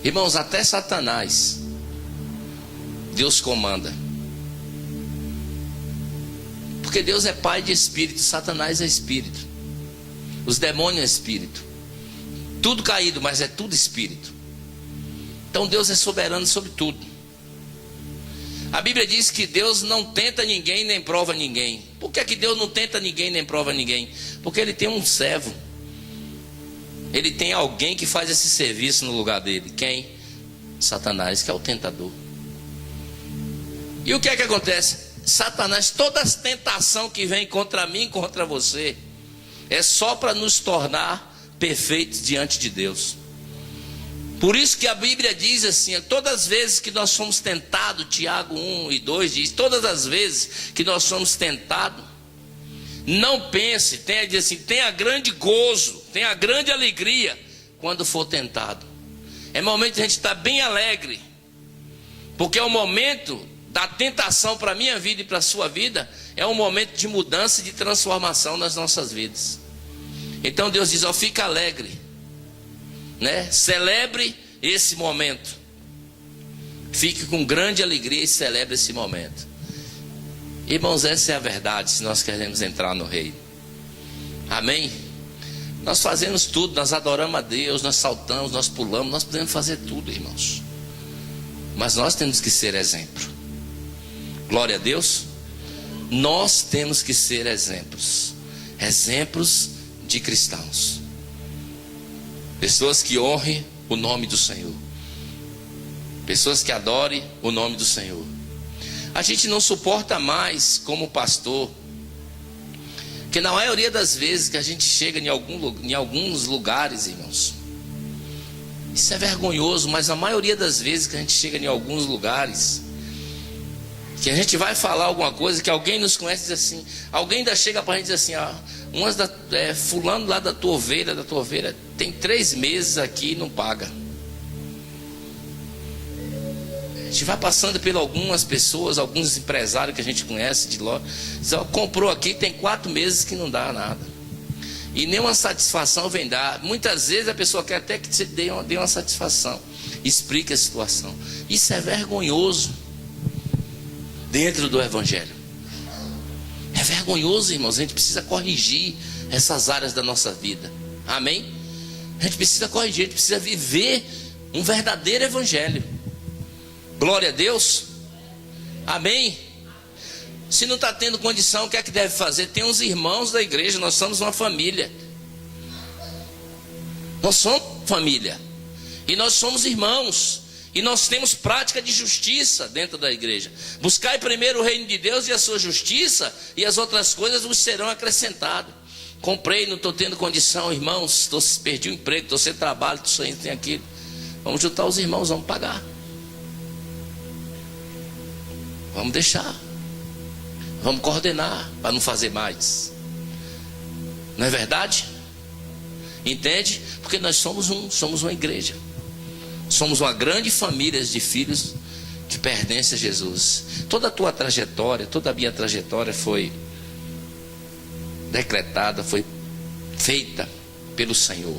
Irmãos, até Satanás Deus comanda. Porque Deus é Pai de Espírito, Satanás é Espírito, os demônios é Espírito. Tudo caído, mas é tudo Espírito. Então Deus é soberano sobre tudo. A Bíblia diz que Deus não tenta ninguém nem prova ninguém. Por que Deus não tenta ninguém nem prova ninguém? Porque Ele tem um servo. Ele tem alguém que faz esse serviço no lugar dele. Quem? Satanás, que é o tentador. E o que acontece? Satanás, toda a tentação que vem contra mim, contra você, é só para nos tornar perfeitos diante de Deus. Por isso que a Bíblia diz assim: todas as vezes que nós somos tentados, Tiago 1 e 2 diz, todas as vezes que nós somos tentados, não pense, tenha grande gozo, tenha grande alegria quando for tentado. É momento de a gente estar bem alegre, porque é o momento da tentação para a minha vida e para a sua vida, é um momento de mudança e de transformação nas nossas vidas. Então Deus diz: ó, fica alegre, né? Celebre esse momento, fique com grande alegria e celebre esse momento. Irmãos, essa é a verdade, se nós queremos entrar no reino. Amém? Nós fazemos tudo, nós adoramos a Deus, nós saltamos, nós pulamos, nós podemos fazer tudo, irmãos, mas nós temos que ser exemplo. Glória a Deus. Nós temos que ser exemplos, exemplos de cristãos, pessoas que honrem o nome do Senhor, pessoas que adorem o nome do Senhor. A gente não suporta mais, como pastor, que na maioria das vezes que a gente chega em alguns lugares, irmãos, isso é vergonhoso, mas a maioria das vezes que a gente chega em alguns lugares, que a gente vai falar alguma coisa, que alguém nos conhece e diz assim, alguém ainda chega para a gente e diz assim: fulano lá da tua ovelha, tem 3 meses aqui e não paga. A gente vai passando por algumas pessoas, alguns empresários que a gente conhece de loja, diz: ó, comprou aqui, tem 4 meses que não dá nada, e nenhuma satisfação vem dar. Muitas vezes a pessoa quer até que você dê uma satisfação, explique a situação. Isso é vergonhoso dentro do Evangelho. É vergonhoso, irmãos. A gente precisa corrigir essas áreas da nossa vida. Amém? A gente precisa corrigir, a gente precisa viver um verdadeiro Evangelho. Glória a Deus. Amém? Se não está tendo condição, o que é que deve fazer? Tem uns irmãos da igreja, nós somos uma família. Nós somos família. E nós somos irmãos. E nós temos prática de justiça dentro da igreja. Buscai primeiro o reino de Deus e a sua justiça, e as outras coisas vos serão acrescentadas. Comprei, não estou tendo condição, irmãos, perdi o emprego, estou sem trabalho, estou sem tem aquilo. Vamos juntar os irmãos, vamos pagar. Vamos deixar. Vamos coordenar para não fazer mais. Não é verdade? Entende? Porque nós somos uma igreja. Somos uma grande família de filhos que pertencem a Jesus. Toda a tua trajetória, toda a minha trajetória foi decretada, foi feita pelo Senhor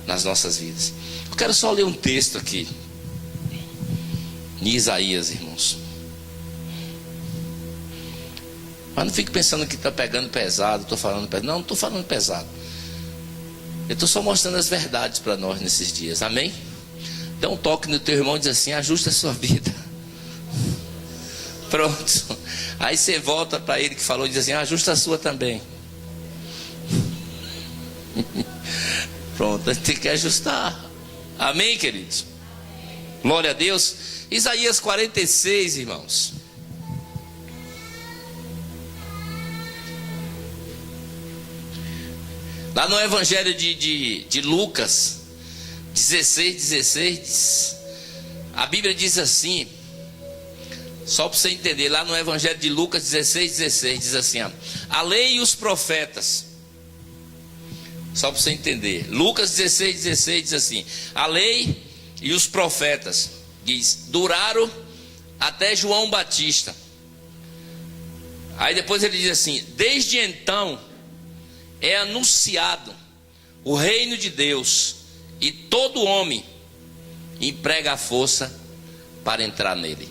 nas nossas vidas. Eu quero só ler um texto aqui, em Isaías, irmãos. Mas não fique pensando que está pegando pesado, estou falando pesado. Não estou falando pesado. Eu estou só mostrando as verdades para nós nesses dias. Amém? Dá um toque no teu irmão e diz assim: ajusta a sua vida. Pronto. Aí você volta para ele que falou e diz assim: ajusta a sua também. Pronto, a gente tem que ajustar. Amém, queridos? Glória a Deus. Isaías 46, irmãos. Lá no Evangelho de Lucas 16, a Bíblia diz assim, só para você entender, lá no Evangelho de Lucas 16, diz assim, ó, a lei e os profetas, só para você entender, Lucas 16 diz assim, a lei e os profetas, diz, duraram até João Batista. Aí depois ele diz assim, desde então é anunciado o reino de Deus, e todo homem emprega a força para entrar nele.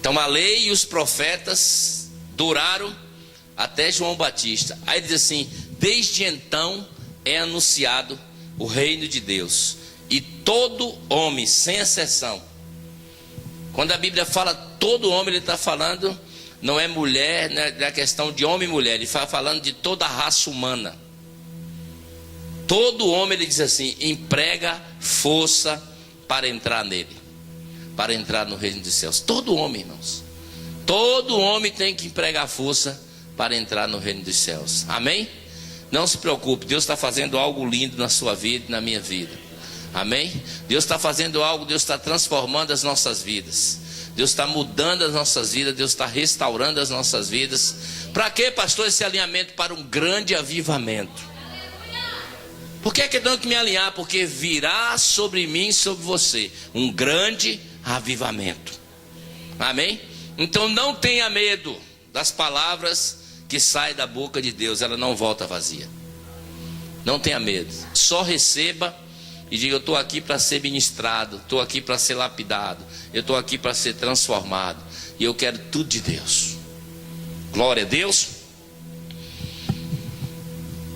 Então a lei e os profetas duraram até João Batista. Aí diz assim, desde então é anunciado o reino de Deus, e todo homem, sem exceção. Quando a Bíblia fala todo homem, ele está falando, não é mulher, não é questão de homem e mulher, ele está falando de toda a raça humana. Todo homem, ele diz assim, emprega força para entrar nele, para entrar no reino dos céus. Todo homem, irmãos, todo homem tem que empregar força para entrar no reino dos céus. Amém? Não se preocupe, Deus está fazendo algo lindo na sua vida e na minha vida. Amém? Deus está fazendo algo, Deus está transformando as nossas vidas, Deus está mudando as nossas vidas, Deus está restaurando as nossas vidas. Para que, pastor, esse alinhamento? Para um grande avivamento. Por que tenho que me alinhar? Porque virá sobre mim e sobre você um grande avivamento. Amém? Então não tenha medo das palavras que saem da boca de Deus, ela não volta vazia. Não tenha medo, só receba e diga, eu estou aqui para ser ministrado, estou aqui para ser lapidado, eu estou aqui para ser transformado, e eu quero tudo de Deus. Glória a Deus.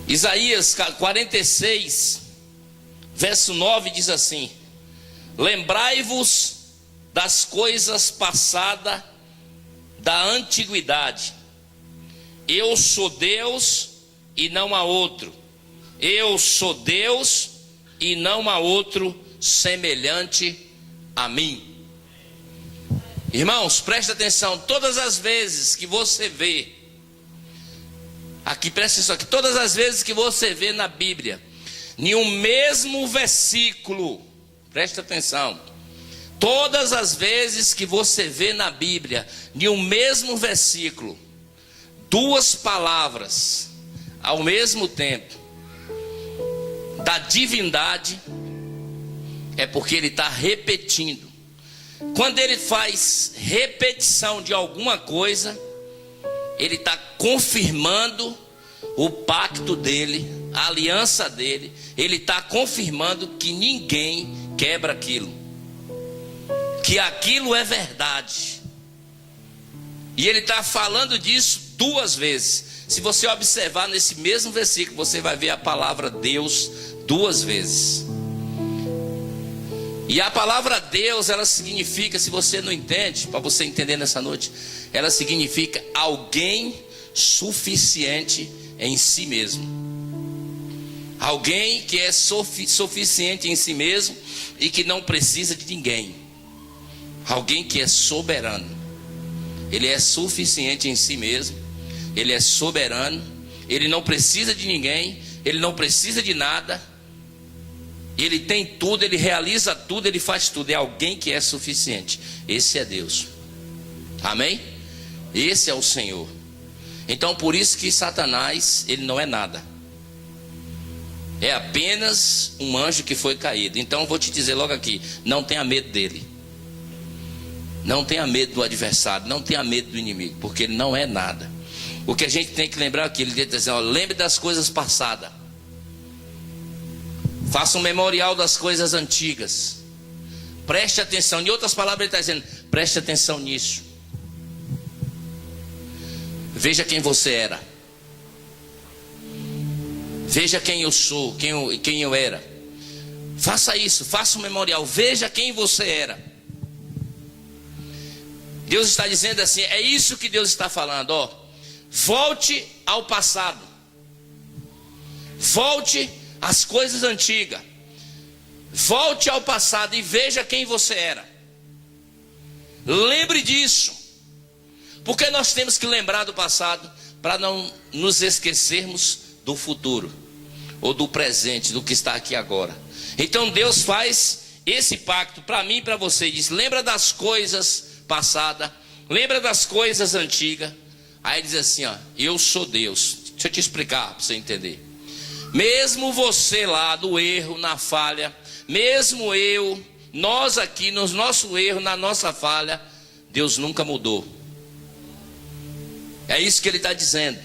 Isaías 46, verso 9 diz assim, lembrai-vos das coisas passadas da antiguidade, eu sou Deus e não há outro, eu sou Deus e não há outro semelhante a mim. Irmãos, preste atenção, todas as vezes que você vê, aqui preste atenção, que todas as vezes que você vê na Bíblia, em um mesmo versículo, preste atenção, todas as vezes que você vê na Bíblia, em um mesmo versículo, duas palavras ao mesmo tempo da divindade, é porque ele está repetindo. Quando ele faz repetição de alguma coisa, ele está confirmando o pacto dele, a aliança dele. Ele está confirmando que ninguém quebra aquilo, que aquilo é verdade. E ele está falando disso duas vezes. Se você observar nesse mesmo versículo, você vai ver a palavra Deus duas vezes. E a palavra Deus, ela significa, se você não entende, para você entender nessa noite, ela significa alguém suficiente em si mesmo. Alguém que é suficiente em si mesmo e que não precisa de ninguém. Alguém que é soberano. Ele é suficiente em si mesmo. Ele é soberano. Ele não precisa de ninguém. Ele não precisa de nada. Ele tem tudo, ele realiza tudo, ele faz tudo. É alguém que é suficiente. Esse é Deus. Amém? Esse é o Senhor. Então por isso que Satanás, ele não é nada. É apenas um anjo que foi caído. Então eu vou te dizer logo aqui, não tenha medo dele. Não tenha medo do adversário, não tenha medo do inimigo, porque ele não é nada. O que a gente tem que lembrar aqui, ele diz assim, ó, lembre das coisas passadas. Faça um memorial das coisas antigas. Preste atenção. Em outras palavras ele está dizendo, preste atenção nisso. Veja quem você era. Veja quem eu sou, quem eu era. Faça isso, faça um memorial. Veja quem você era. Deus está dizendo assim, é isso que Deus está falando, ó. Volte ao passado. Volte às coisas antigas. Volte ao passado e veja quem você era. Lembre disso. Porque nós temos que lembrar do passado para não nos esquecermos do futuro, ou do presente, do que está aqui agora. Então Deus faz esse pacto para mim e para você. Diz: lembra das coisas passadas, lembra das coisas antigas. Aí ele diz assim, ó: eu sou Deus. Deixa eu te explicar para você entender. Mesmo você lá no erro, na falha, mesmo eu, nós aqui no nosso erro, na nossa falha, Deus nunca mudou. É isso que ele está dizendo.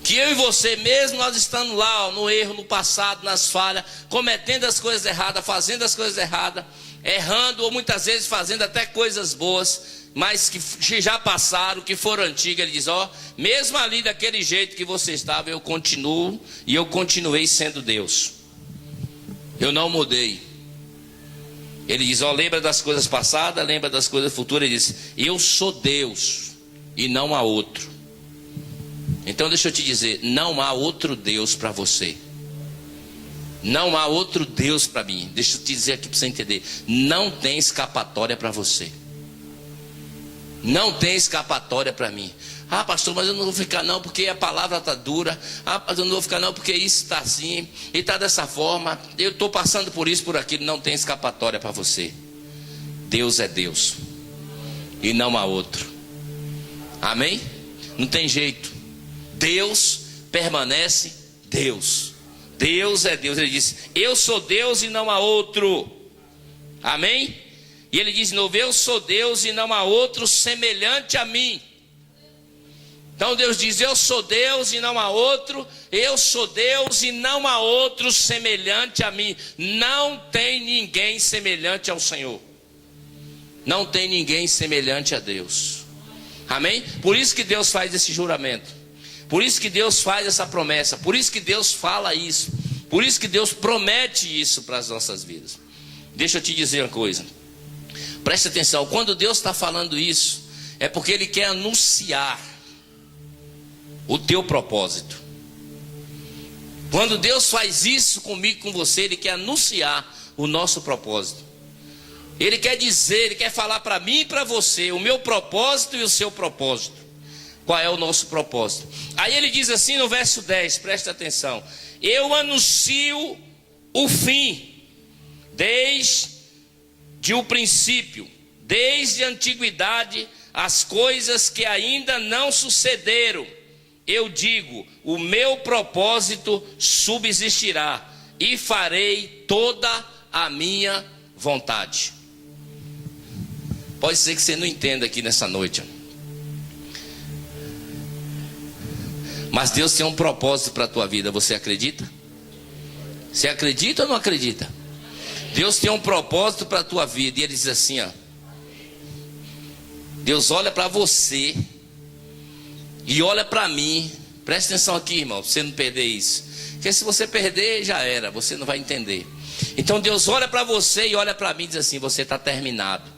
Que eu e você, mesmo nós estando lá, ó, no erro, no passado, nas falhas, cometendo as coisas erradas, fazendo as coisas erradas, errando, ou muitas vezes fazendo até coisas boas, mas que já passaram, que foram antigas. Ele diz: ó, mesmo ali daquele jeito que você estava, eu continuo, e eu continuei sendo Deus. Eu não mudei. Ele diz: ó, lembra das coisas passadas, lembra das coisas futuras. Ele diz: eu sou Deus e não há outro. Então deixa eu te dizer, não há outro Deus para você. Não há outro Deus para mim. Deixa eu te dizer aqui para você entender. Não tem escapatória para você. Não tem escapatória para mim. Ah, pastor, mas eu não vou ficar não, porque a palavra está dura. Ah, mas eu não vou ficar não, porque isso está assim, e está dessa forma. Eu estou passando por isso, por aquilo. Não tem escapatória para você. Deus é Deus e não há outro. Amém? Não tem jeito. Deus permanece Deus. Deus é Deus. Ele diz: eu sou Deus e não há outro. Amém? E ele diz de novo: eu sou Deus e não há outro semelhante a mim. Então Deus diz: eu sou Deus e não há outro. Eu sou Deus e não há outro semelhante a mim. Não tem ninguém semelhante ao Senhor. Não tem ninguém semelhante a Deus. Amém? Por isso que Deus faz esse juramento. Por isso que Deus faz essa promessa. Por isso que Deus fala isso. Por isso que Deus promete isso para as nossas vidas. Deixa eu te dizer uma coisa. Preste atenção. Quando Deus está falando isso, é porque Ele quer anunciar o teu propósito. Quando Deus faz isso comigo, com você, Ele quer anunciar o nosso propósito. Ele quer dizer, Ele quer falar para mim e para você o meu propósito e o seu propósito. Qual é o nosso propósito? Aí ele diz assim no verso 10, presta atenção: eu anuncio o fim, desde o princípio, desde a antiguidade, as coisas que ainda não sucederam. Eu digo: o meu propósito subsistirá e farei toda a minha vontade. Pode ser que você não entenda aqui nessa noite, mas Deus tem um propósito para a tua vida. Você acredita? Você acredita ou não acredita? Deus tem um propósito para a tua vida. E Ele diz assim, ó: Deus olha para você e olha para mim. Presta atenção aqui, irmão, para você não perder isso. Porque se você perder, já era, você não vai entender. Então Deus olha para você e olha para mim e diz assim: você está terminado.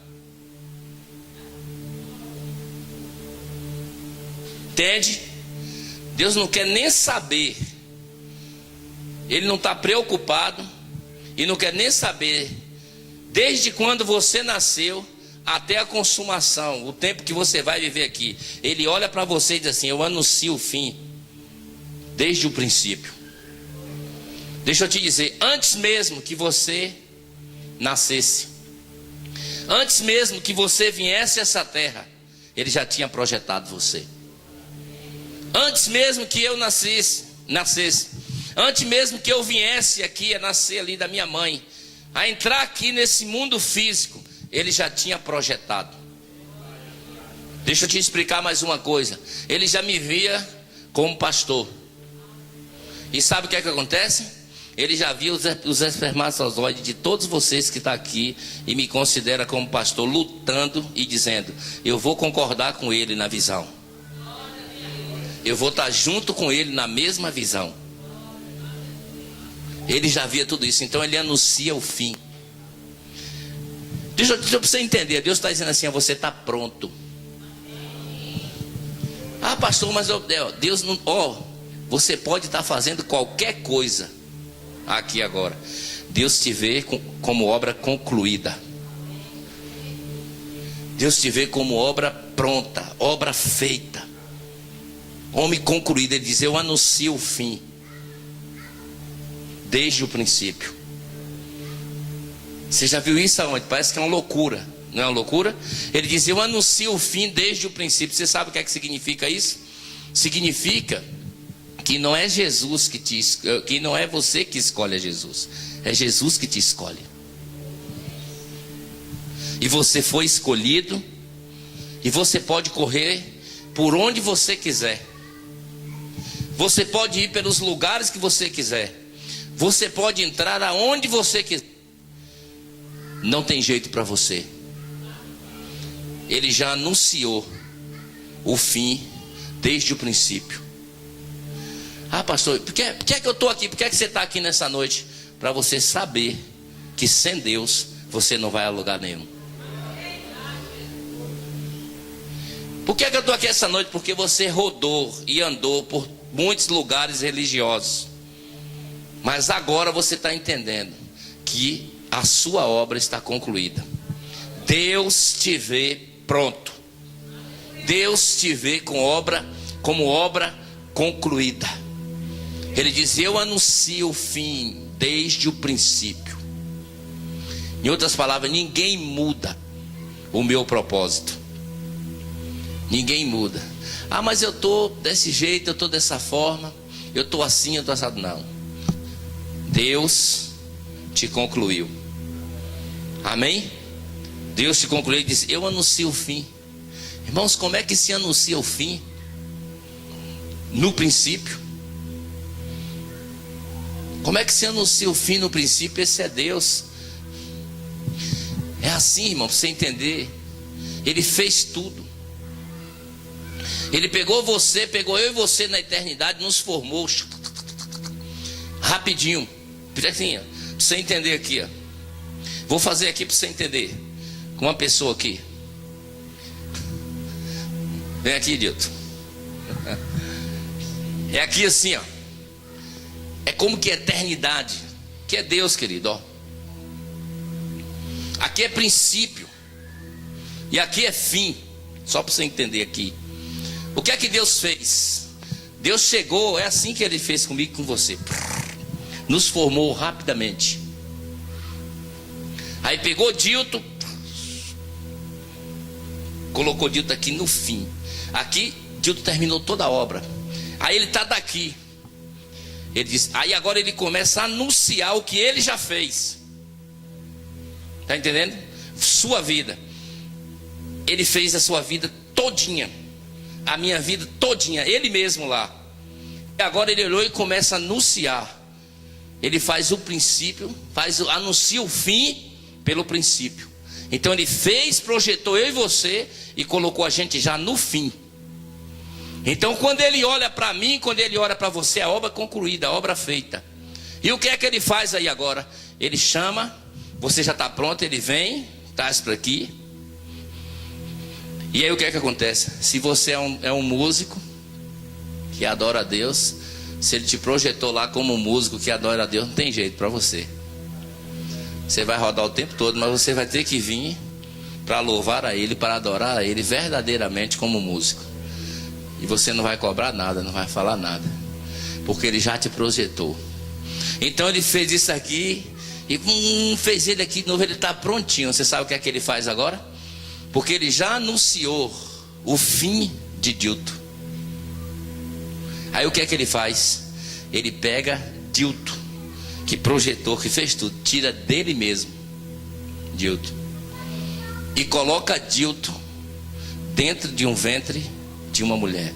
Entende? Deus não quer nem saber. Ele não está preocupado e não quer nem saber desde quando você nasceu até a consumação, o tempo que você vai viver aqui. Ele olha para você e diz assim: eu anuncio o fim desde o princípio. Deixa eu te dizer, antes mesmo que você nascesse, antes mesmo que você viesse a essa terra, Ele já tinha projetado você. Antes mesmo que eu nascesse, antes mesmo que eu viesse aqui a nascer ali da minha mãe, a entrar aqui nesse mundo físico, Ele já tinha projetado. Deixa eu te explicar mais uma coisa. Ele já me via como pastor. E sabe o que é que acontece? Ele já via os espermatozoides de todos vocês que estão aqui e me considera como pastor, lutando e dizendo: eu vou concordar com ele na visão. Eu vou estar junto com ele na mesma visão. Ele já via tudo isso. Então Ele anuncia o fim. Deixa eu você entender. Deus está dizendo assim: você está pronto. Ah, pastor, mas Deus não... você pode estar fazendo qualquer coisa aqui agora, Deus te vê como obra concluída. Deus te vê como obra pronta, obra feita, homem concluído. Ele diz: eu anuncio o fim desde o princípio. Você já viu isso aonde? Parece que é uma loucura. Não é uma loucura? Ele diz: eu anuncio o fim desde o princípio. Você sabe o que é que significa isso? Significa que não é Jesus que não é você que escolhe a Jesus, é Jesus que te escolhe. E você foi escolhido, e você pode correr por onde você quiser. Você pode ir pelos lugares que você quiser. Você pode entrar aonde você quiser. Não tem jeito para você. Ele já anunciou o fim desde o princípio. Ah, pastor, por que é que eu estou aqui? Por que é que você está aqui nessa noite? Para você saber que sem Deus você não vai a lugar nenhum. Por que é que eu estou aqui essa noite? Porque você rodou e andou por muitos lugares religiosos. Mas agora você está entendendo que a sua obra está concluída. Deus te vê pronto. Deus te vê como obra concluída. Ele diz: eu anuncio o fim desde o princípio. Em outras palavras, ninguém muda o meu propósito. Ninguém muda. Ah, mas eu estou desse jeito, eu estou dessa forma, eu estou assim, eu estou assado. Não. Deus te concluiu. Amém? Deus te concluiu e disse: eu anuncio o fim. Irmãos, como é que se anuncia o fim? No princípio. Como é que se anuncia o fim no princípio? Esse é Deus. É assim, irmão, para você entender. Ele fez tudo. Ele pegou eu e você na eternidade, nos formou rapidinho. Assim, ó, para você entender aqui, ó. Vou fazer aqui para você entender. Com uma pessoa aqui. Vem aqui, Dito. É aqui assim, ó. É como que é eternidade. Que é Deus, querido, ó. Aqui é princípio. E aqui é fim. Só para você entender aqui. O que é que Deus fez? Deus chegou, é assim que Ele fez comigo e com você. Nos formou rapidamente. Aí pegou Dilton, colocou Dilton aqui no fim. Aqui, Dilton terminou toda a obra. Aí ele está daqui. Ele diz, aí agora ele começa a anunciar o que ele já fez. Está entendendo? Sua vida. Ele fez a sua vida todinha. A minha vida todinha. Ele mesmo lá. E agora ele olhou e começa a anunciar. Ele faz o princípio, anuncia o fim pelo princípio. Então ele projetou eu e você e colocou a gente já no fim. Então quando ele olha para mim, quando ele olha para você, a obra concluída, a obra feita. E o que é que ele faz aí agora? Ele chama, você já está pronto, ele vem, traz para aqui. E aí o que é que acontece? Se você é um músico que adora a Deus, se ele te projetou lá como um músico que adora a Deus, não tem jeito para você. Você vai rodar o tempo todo, mas você vai ter que vir para louvar a Ele, para adorar a Ele verdadeiramente como músico. E você não vai cobrar nada, não vai falar nada, porque Ele já te projetou. Então Ele fez isso aqui e fez ele aqui de novo, ele está prontinho. Você sabe o que é que Ele faz agora? Porque Ele já anunciou o fim de Dilton. Aí o que é que Ele faz? Ele pega Dilton, que projetou, que fez tudo, tira dele mesmo Dilton e coloca Dilton dentro de um ventre de uma mulher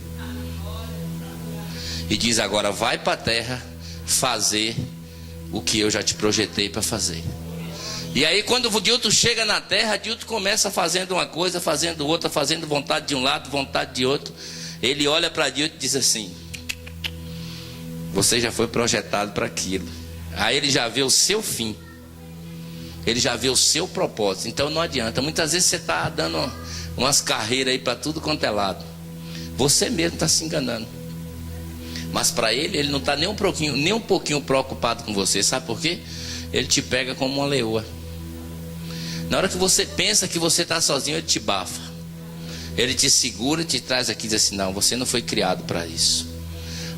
e diz: agora vai para a terra fazer o que eu já te projetei para fazer. E aí quando o Dilton chega na terra, Dilton começa fazendo uma coisa, fazendo outra, fazendo vontade de um lado, vontade de outro. Ele olha para Dilton e diz assim: você já foi projetado para aquilo. Aí ele já vê o seu fim. Ele já vê o seu propósito. Então não adianta. Muitas vezes você está dando umas carreiras aí para tudo quanto é lado. Você mesmo está se enganando. Mas para ele não está nem um pouquinho preocupado com você. Sabe por quê? ele te pega como uma leoa. Na hora que você pensa que você está sozinho, ele te bafa. Ele te segura, te traz aqui e diz assim: não, você não foi criado para isso.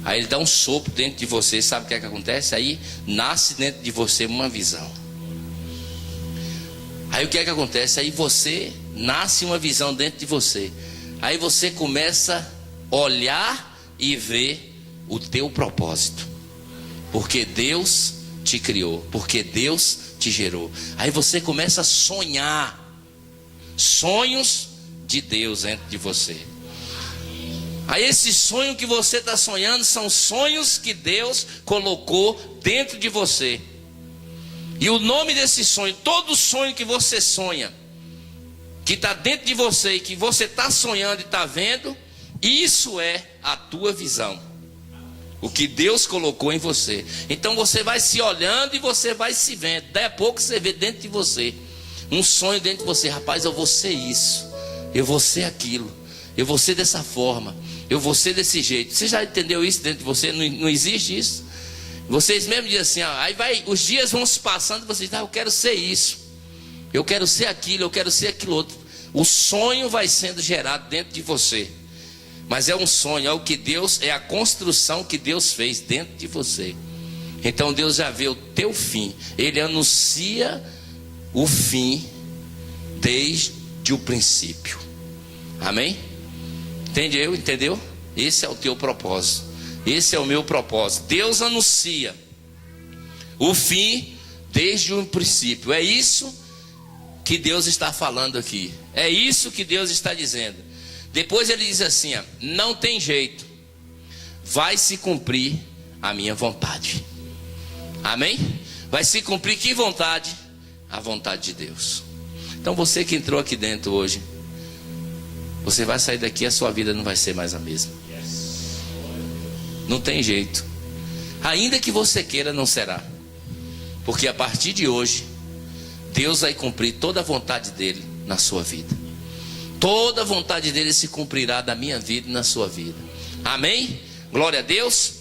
Aí ele dá um sopro dentro de você. Sabe o que é que acontece? Aí nasce dentro de você uma visão. Aí o que é que acontece? Aí você nasce uma visão dentro de você. Aí você começa a olhar e ver o teu propósito. Porque Deus te criou, porque Deus te gerou. Aí você começa a sonhar sonhos de Deus dentro de você. Aí esse sonho que você está sonhando são sonhos que Deus colocou dentro de você. E o nome desse sonho, todo sonho que você sonha, que está dentro de você e que você está sonhando e está vendo, isso é a tua visão. O que Deus colocou em você. Então você vai se olhando e você vai se vendo. Daí a pouco você vê dentro de você um sonho dentro de você. Rapaz, eu vou ser isso, eu vou ser aquilo, eu vou ser dessa forma, eu vou ser desse jeito. Você já entendeu isso dentro de você? Não existe isso? Vocês mesmo dizem assim, ó, aí vai, os dias vão se passando e você diz: eu quero ser isso, eu quero ser aquilo, eu quero ser aquilo outro. O sonho vai sendo gerado dentro de você. Mas é um sonho, é o que Deus, é a construção que Deus fez dentro de você. Então Deus já vê o teu fim. Ele anuncia o fim desde o princípio. Amém? Entendeu? Entendeu? Esse é o teu propósito. Esse é o meu propósito. Deus anuncia o fim desde o princípio. É isso que Deus está falando aqui. É isso que Deus está dizendo. Depois ele diz assim, ó, não tem jeito, vai se cumprir a minha vontade. Amém? Vai se cumprir que vontade? A vontade de Deus. Então você que entrou aqui dentro hoje, você vai sair daqui e a sua vida não vai ser mais a mesma. Não tem jeito. Ainda que você queira, não será. Porque a partir de hoje, Deus vai cumprir toda a vontade dele na sua vida. Toda a vontade dele se cumprirá da minha vida e na sua vida. Amém? Glória a Deus.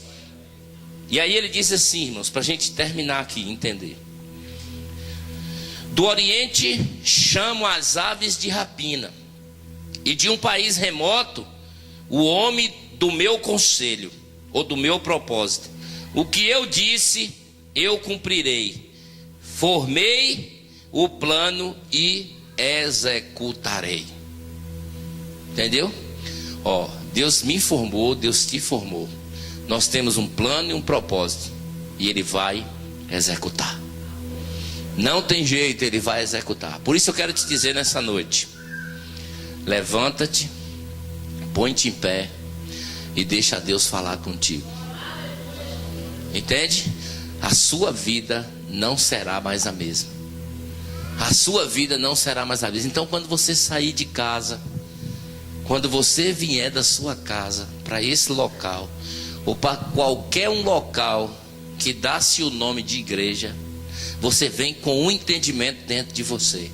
E aí ele diz assim, irmãos, para a gente terminar aqui, entender. Do Oriente chamo as aves de rapina, e de um país remoto o homem do meu conselho, ou do meu propósito. O que eu disse, eu cumprirei. Formei o plano e executarei. Entendeu? Ó, Deus me formou, Deus te formou. Nós temos um plano e um propósito, e Ele vai executar. Não tem jeito, Ele vai executar. Por isso eu quero te dizer nessa noite: levanta-te, põe-te em pé e deixa Deus falar contigo. Entende? A sua vida não será mais a mesma. A sua vida não será mais a mesma. Então quando você sair de casa, quando você vier da sua casa para esse local, ou para qualquer um local que dá-se o nome de igreja, você vem com um entendimento dentro de você,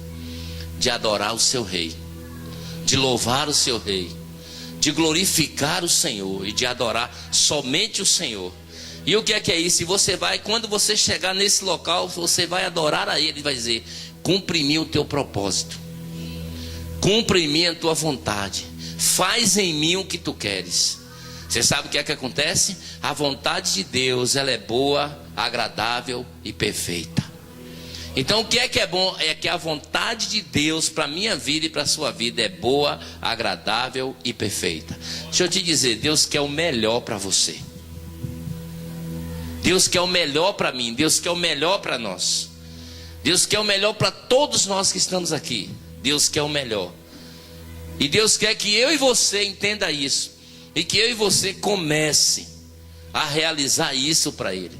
de adorar o seu rei, de louvar o seu rei, de glorificar o Senhor e de adorar somente o Senhor. E o que é isso? E você vai, quando você chegar nesse local, você vai adorar a Ele e vai dizer: cumpre em mim o teu propósito, cumpre em mim a tua vontade, faz em mim o que tu queres. Você sabe o que é que acontece? A vontade de Deus, ela é boa, agradável e perfeita. Então o que é bom? É que a vontade de Deus para a minha vida e para a sua vida é boa, agradável e perfeita. Deixa eu te dizer, Deus quer o melhor para você. Deus quer o melhor para mim, Deus quer o melhor para nós. Deus quer o melhor para todos nós que estamos aqui. Deus quer o melhor. E Deus quer que eu e você entenda isso, e que eu e você comece a realizar isso para Ele.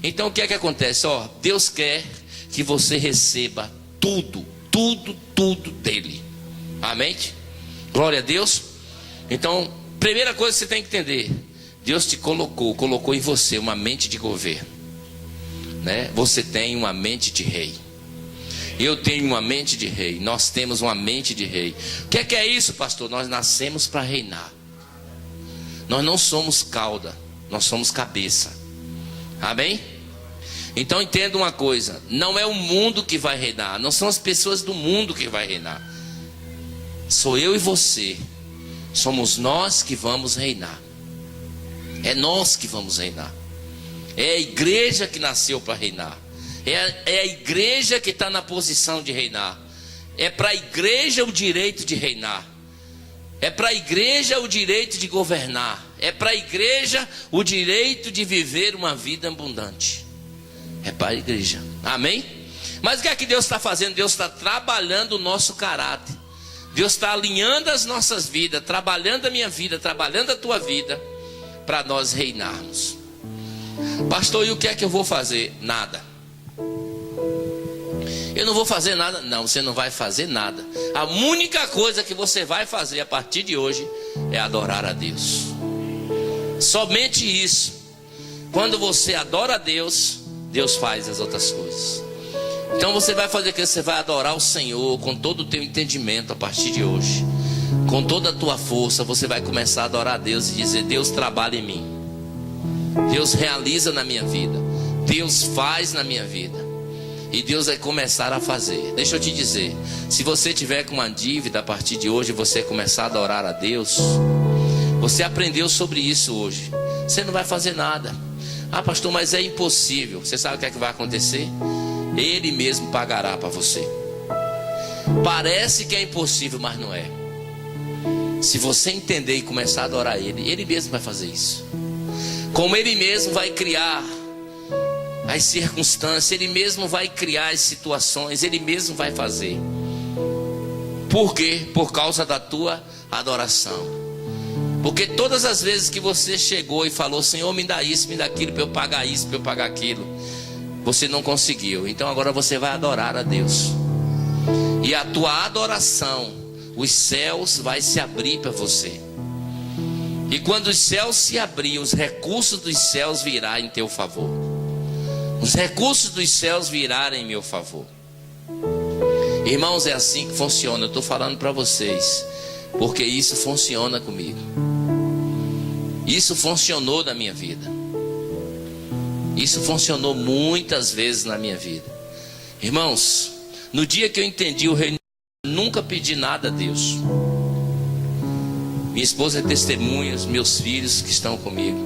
Então o que é que acontece? Ó, Deus quer que você receba tudo dele. Amém? Glória a Deus. Então, primeira coisa que você tem que entender: Deus te colocou em você uma mente de governo, né? Você tem uma mente de rei. Eu tenho uma mente de rei. Nós temos uma mente de rei. O que é isso, pastor? Nós nascemos para reinar. Nós não somos cauda, nós somos cabeça. Amém? Então entenda uma coisa: não é o mundo que vai reinar, não são as pessoas do mundo que vai reinar. Sou eu e você. Somos nós que vamos reinar. É nós que vamos reinar. É a igreja que nasceu para reinar. É a igreja que está na posição de reinar. É para a igreja o direito de reinar. É para a igreja o direito de governar. É para a igreja o direito de viver uma vida abundante. É para a igreja. Amém? Mas o que é que Deus está fazendo? Deus está trabalhando o nosso caráter. Deus está alinhando as nossas vidas, trabalhando a minha vida, trabalhando a tua vida, para nós reinarmos. Pastor, e o que é que eu vou fazer? Nada. Eu não vou fazer nada. Não, você não vai fazer nada. A única coisa que você vai fazer a partir de hoje é adorar a Deus. Somente isso. Quando você adora a Deus, Deus faz as outras coisas. Então você vai fazer o que? Você vai adorar o Senhor com todo o teu entendimento a partir de hoje. Com toda a tua força, você vai começar a adorar a Deus e dizer: Deus trabalha em mim. Deus realiza na minha vida. Deus faz na minha vida. E Deus vai começar a fazer. Deixa eu te dizer, se você tiver com uma dívida a partir de hoje, você começar a adorar a Deus, você aprendeu sobre isso hoje, você não vai fazer nada. Ah, pastor, mas é impossível. Você sabe o que é que vai acontecer? Ele mesmo pagará para você. Parece que é impossível, mas não é. Se você entender e começar a adorar Ele, Ele mesmo vai fazer isso. Como Ele mesmo vai criar as circunstâncias, Ele mesmo vai criar as situações, Ele mesmo vai fazer. Por quê? Por causa da tua adoração. Porque todas as vezes que você chegou e falou: Senhor, me dá isso, me dá aquilo, para eu pagar isso, para eu pagar aquilo, você não conseguiu. Então agora você vai adorar a Deus. E a tua adoração, os céus vai se abrir para você. E quando os céus se abrirem, os recursos dos céus virão em teu favor. Os recursos dos céus virão em meu favor. Irmãos, é assim que funciona. Eu estou falando para vocês, porque isso funciona comigo. Isso funcionou na minha vida. Isso funcionou muitas vezes na minha vida. Irmãos, no dia que eu entendi o reino, eu nunca pedi nada a Deus. Minha esposa é testemunha, os meus filhos que estão comigo.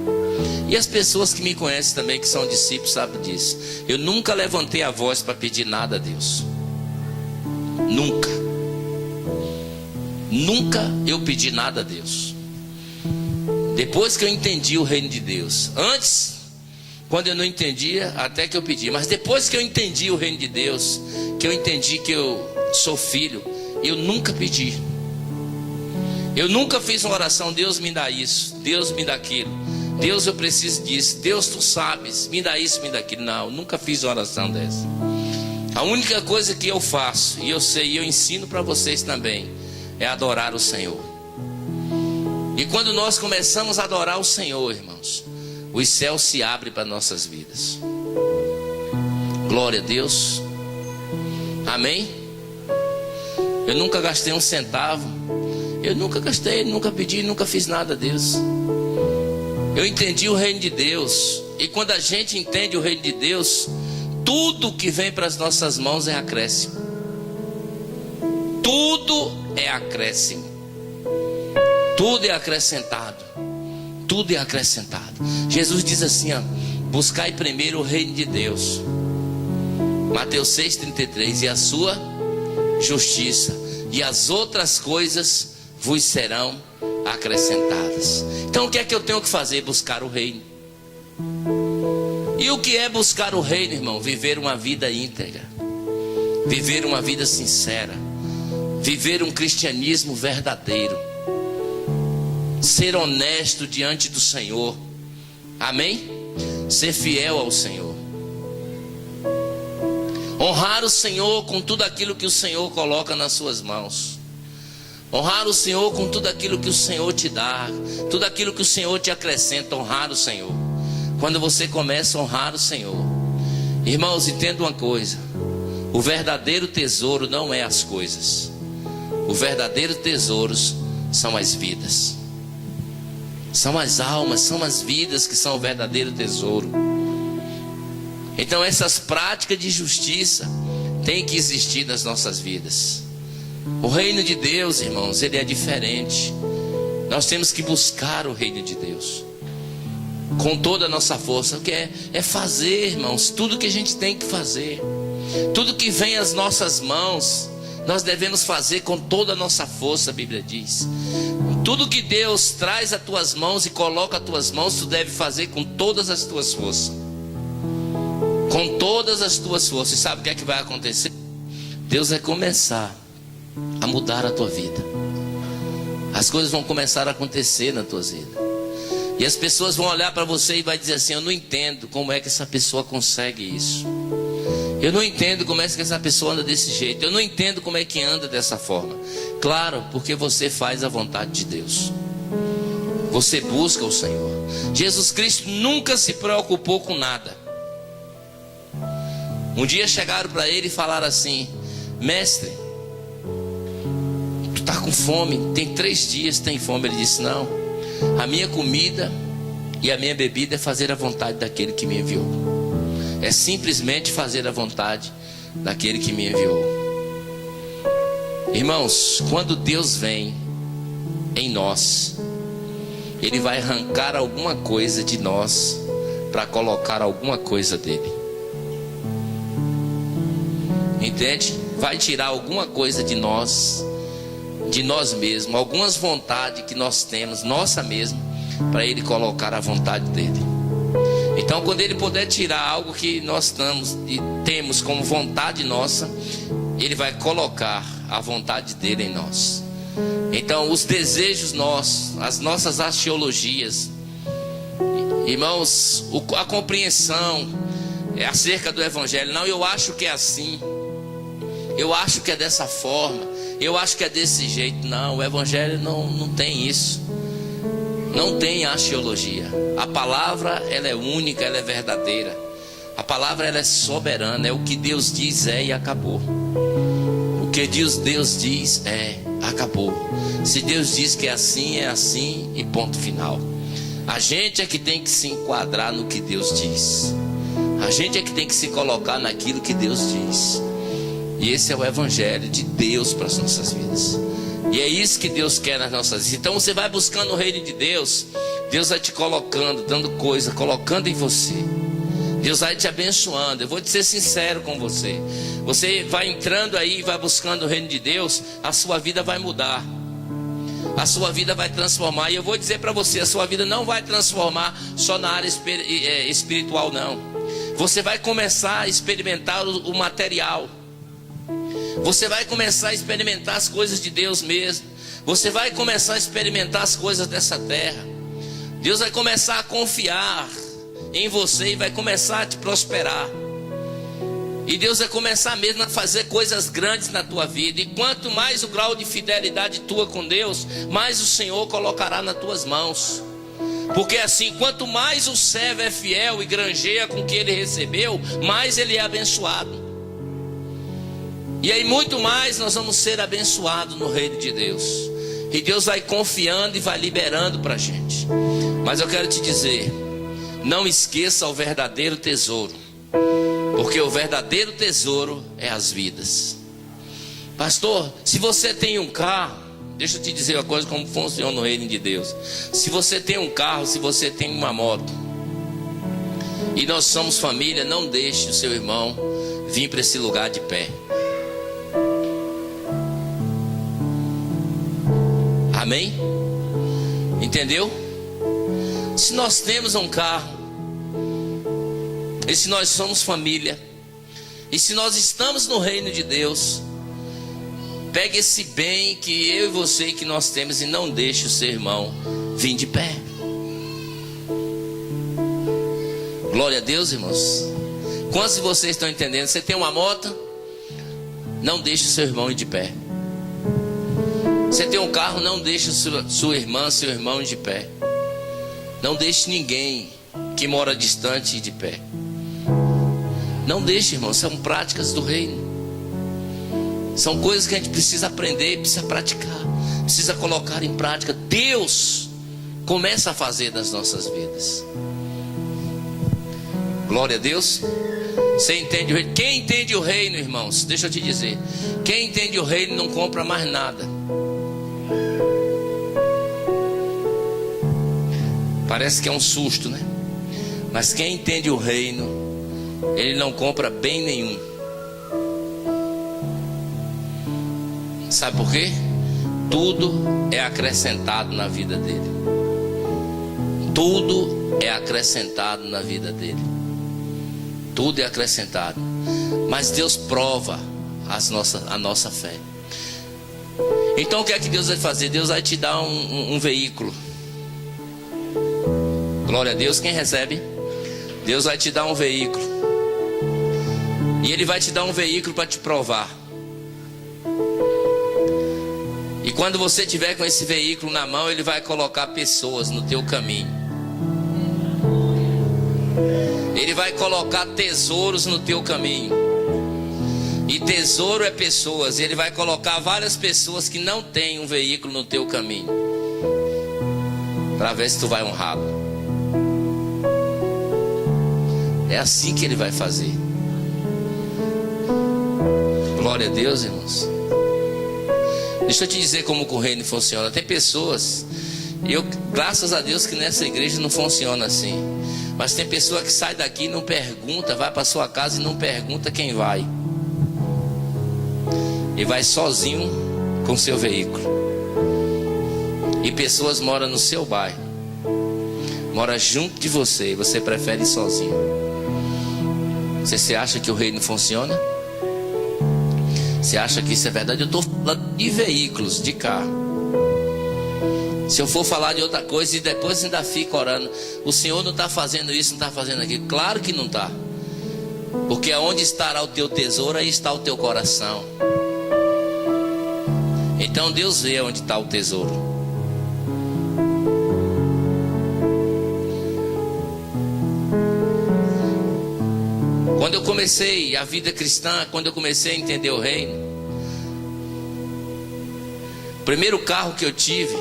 E as pessoas que me conhecem também, que são discípulos, sabem disso. Eu nunca levantei a voz para pedir nada a Deus. Nunca. Nunca eu pedi nada a Deus. Depois que eu entendi o reino de Deus. Antes, quando eu não entendia, até que eu pedi. Mas depois que eu entendi o reino de Deus, que eu entendi que eu sou filho, eu nunca pedi. Eu nunca fiz uma oração: Deus me dá isso, Deus me dá aquilo, Deus eu preciso disso, Deus tu sabes, me dá isso, me dá aquilo. Não, eu nunca fiz uma oração dessa. A única coisa que eu faço, e eu sei, e eu ensino para vocês também, é adorar o Senhor. E quando nós começamos a adorar o Senhor, irmãos, os céus se abrem para nossas vidas. Glória a Deus. Amém? Eu nunca gastei um centavo. Eu nunca gastei, nunca pedi, nunca fiz nada a Deus. Eu entendi o reino de Deus. E quando a gente entende o reino de Deus, tudo que vem para as nossas mãos é acréscimo. Tudo é acréscimo. Tudo é acrescentado. Tudo é acrescentado. Jesus diz assim, ó: buscai primeiro o reino de Deus. Mateus 6,33. E a sua justiça, e as outras coisas vos serão acrescentadas. Então o que é que eu tenho que fazer? Buscar o reino. E o que é buscar o reino, irmão? Viver uma vida íntegra, viver uma vida sincera, viver um cristianismo verdadeiro, ser honesto diante do Senhor. Amém? Ser fiel ao Senhor, honrar o Senhor com tudo aquilo que o Senhor coloca nas suas mãos. Honrar o Senhor com tudo aquilo que o Senhor te dá, tudo aquilo que o Senhor te acrescenta. Honrar o Senhor. Quando você começa a honrar o Senhor, irmãos, entenda uma coisa: o verdadeiro tesouro não é as coisas. O verdadeiro tesouro são as vidas, são as almas, são as vidas que são o verdadeiro tesouro. Então essas práticas de justiça têm que existir nas nossas vidas. O reino de Deus, irmãos, ele é diferente. Nós temos que buscar o reino de Deus com toda a nossa força. O que é fazer, irmãos, tudo que a gente tem que fazer. Tudo que vem às nossas mãos, nós devemos fazer com toda a nossa força, a Bíblia diz. Tudo que Deus traz às tuas mãos e coloca às tuas mãos, tu deve fazer com todas as tuas forças. Com todas as tuas forças. E sabe o que é que vai acontecer? Deus vai começar a mudar a tua vida. As coisas vão começar a acontecer na tua vida. E as pessoas vão olhar para você e vai dizer assim: eu não entendo como é que essa pessoa consegue isso. Eu não entendo como é que essa pessoa anda desse jeito. Eu não entendo como é que anda dessa forma. Claro, porque você faz a vontade de Deus. Você busca o Senhor. Jesus Cristo nunca se preocupou com nada. Um dia chegaram para ele e falaram assim: mestre, tu está com fome, tem 3 dias, tem fome. Ele disse: não, a minha comida e a minha bebida é fazer a vontade daquele que me enviou. É simplesmente fazer a vontade daquele que me enviou. Irmãos, quando Deus vem em nós, Ele vai arrancar alguma coisa de nós para colocar alguma coisa dele. Entende? Vai tirar alguma coisa de nós mesmos, algumas vontades que nós temos, nossa mesma, para Ele colocar a vontade dele. Então, quando Ele puder tirar algo que nós temos como vontade nossa, Ele vai colocar a vontade dele em nós. Então, os desejos nossos, as nossas axiologias, irmãos, a compreensão acerca do Evangelho. Não, eu acho que é assim, eu acho que é dessa forma, eu acho que é desse jeito. Não, o Evangelho não tem isso. Não tem axiologia. A palavra, ela é única, ela é verdadeira. A palavra, ela é soberana. É o que Deus diz, e acabou. O que Deus diz, acabou. Se Deus diz que é assim e ponto final. A gente é que tem que se enquadrar no que Deus diz. A gente é que tem que se colocar naquilo que Deus diz. E esse é o Evangelho de Deus para as nossas vidas. E é isso que Deus quer nas nossas vidas. Então você vai buscando o reino de Deus. Deus vai te colocando, dando coisa, colocando em você. Deus vai te abençoando. Eu vou te ser sincero com você. Você vai entrando aí, vai buscando o reino de Deus, a sua vida vai mudar. A sua vida vai transformar. E eu vou dizer para você, a sua vida não vai transformar só na área espiritual, não. Você vai começar a experimentar o material. Você vai começar a experimentar as coisas de Deus mesmo. Você vai começar a experimentar as coisas dessa terra. Deus vai começar a confiar em você e vai começar a te prosperar. E Deus vai começar mesmo a fazer coisas grandes na tua vida. E quanto mais o grau de fidelidade tua com Deus, mais o Senhor colocará nas tuas mãos. Porque assim, quanto mais o servo é fiel e granjeia com o que ele recebeu, mais ele é abençoado. E aí muito mais nós vamos ser abençoados no reino de Deus. E Deus vai confiando e vai liberando para a gente. Mas eu quero te dizer, não esqueça o verdadeiro tesouro. Porque o verdadeiro tesouro é as vidas. Pastor, se você tem um carro, deixa eu te dizer uma coisa, como funciona no reino de Deus. Se você tem um carro, se você tem uma moto, e nós somos família, não deixe o seu irmão vir para esse lugar de pé. Amém? Entendeu? Se nós temos um carro, e se nós somos família, e se nós estamos no reino de Deus, pegue esse bem que eu e você que nós temos e não deixe o seu irmão vir de pé. Glória a Deus, irmãos. Quantos de vocês estão entendendo? Você tem uma moto, não deixe o seu irmão ir de pé. Você tem um carro, não deixe sua irmã, seu irmão ir de pé. Não deixe ninguém que mora distante ir de pé. Não deixe, irmão. São práticas do reino. São coisas que a gente precisa aprender, precisa praticar, precisa colocar em prática. Deus começa a fazer das nossas vidas. Glória a Deus. Você entende o reino? Quem entende o reino, irmãos, deixa eu te dizer, quem entende o reino não compra mais nada. Parece que é um susto, né? Mas quem entende o reino, ele não compra bem nenhum. Sabe por quê? Tudo é acrescentado na vida dele. Tudo é acrescentado na vida dele. Tudo é acrescentado. Mas Deus prova a nossa fé. Então o que é que Deus vai fazer? Deus vai te dar um veículo. Glória a Deus, quem recebe? Deus vai te dar um veículo. E Ele vai te dar um veículo para te provar. E quando você tiver com esse veículo na mão, Ele vai colocar pessoas no teu caminho. Ele vai colocar tesouros no teu caminho. E tesouro é pessoas. Ele vai colocar várias pessoas que não têm um veículo no teu caminho, para ver se tu vai honrá-lo. É assim que Ele vai fazer. Glória a Deus, irmãos. Deixa eu te dizer como o reino funciona. Tem pessoas, graças a Deus que nessa igreja não funciona assim. Mas tem pessoa que sai daqui e não pergunta, vai para sua casa e não pergunta quem vai. E vai sozinho com seu veículo. E pessoas moram no seu bairro, mora junto de você, e você prefere ir sozinho. Você acha que o reino funciona? Você acha que isso é verdade? Eu estou falando de veículos, de carro. Se eu for falar de outra coisa e depois ainda fica orando, o Senhor não está fazendo isso, não está fazendo aquilo. Claro que não está. Porque aonde estará o teu tesouro, aí está o teu coração. Então Deus vê onde está o tesouro. Quando eu comecei a vida cristã, quando eu comecei a entender o reino, o primeiro carro que eu tive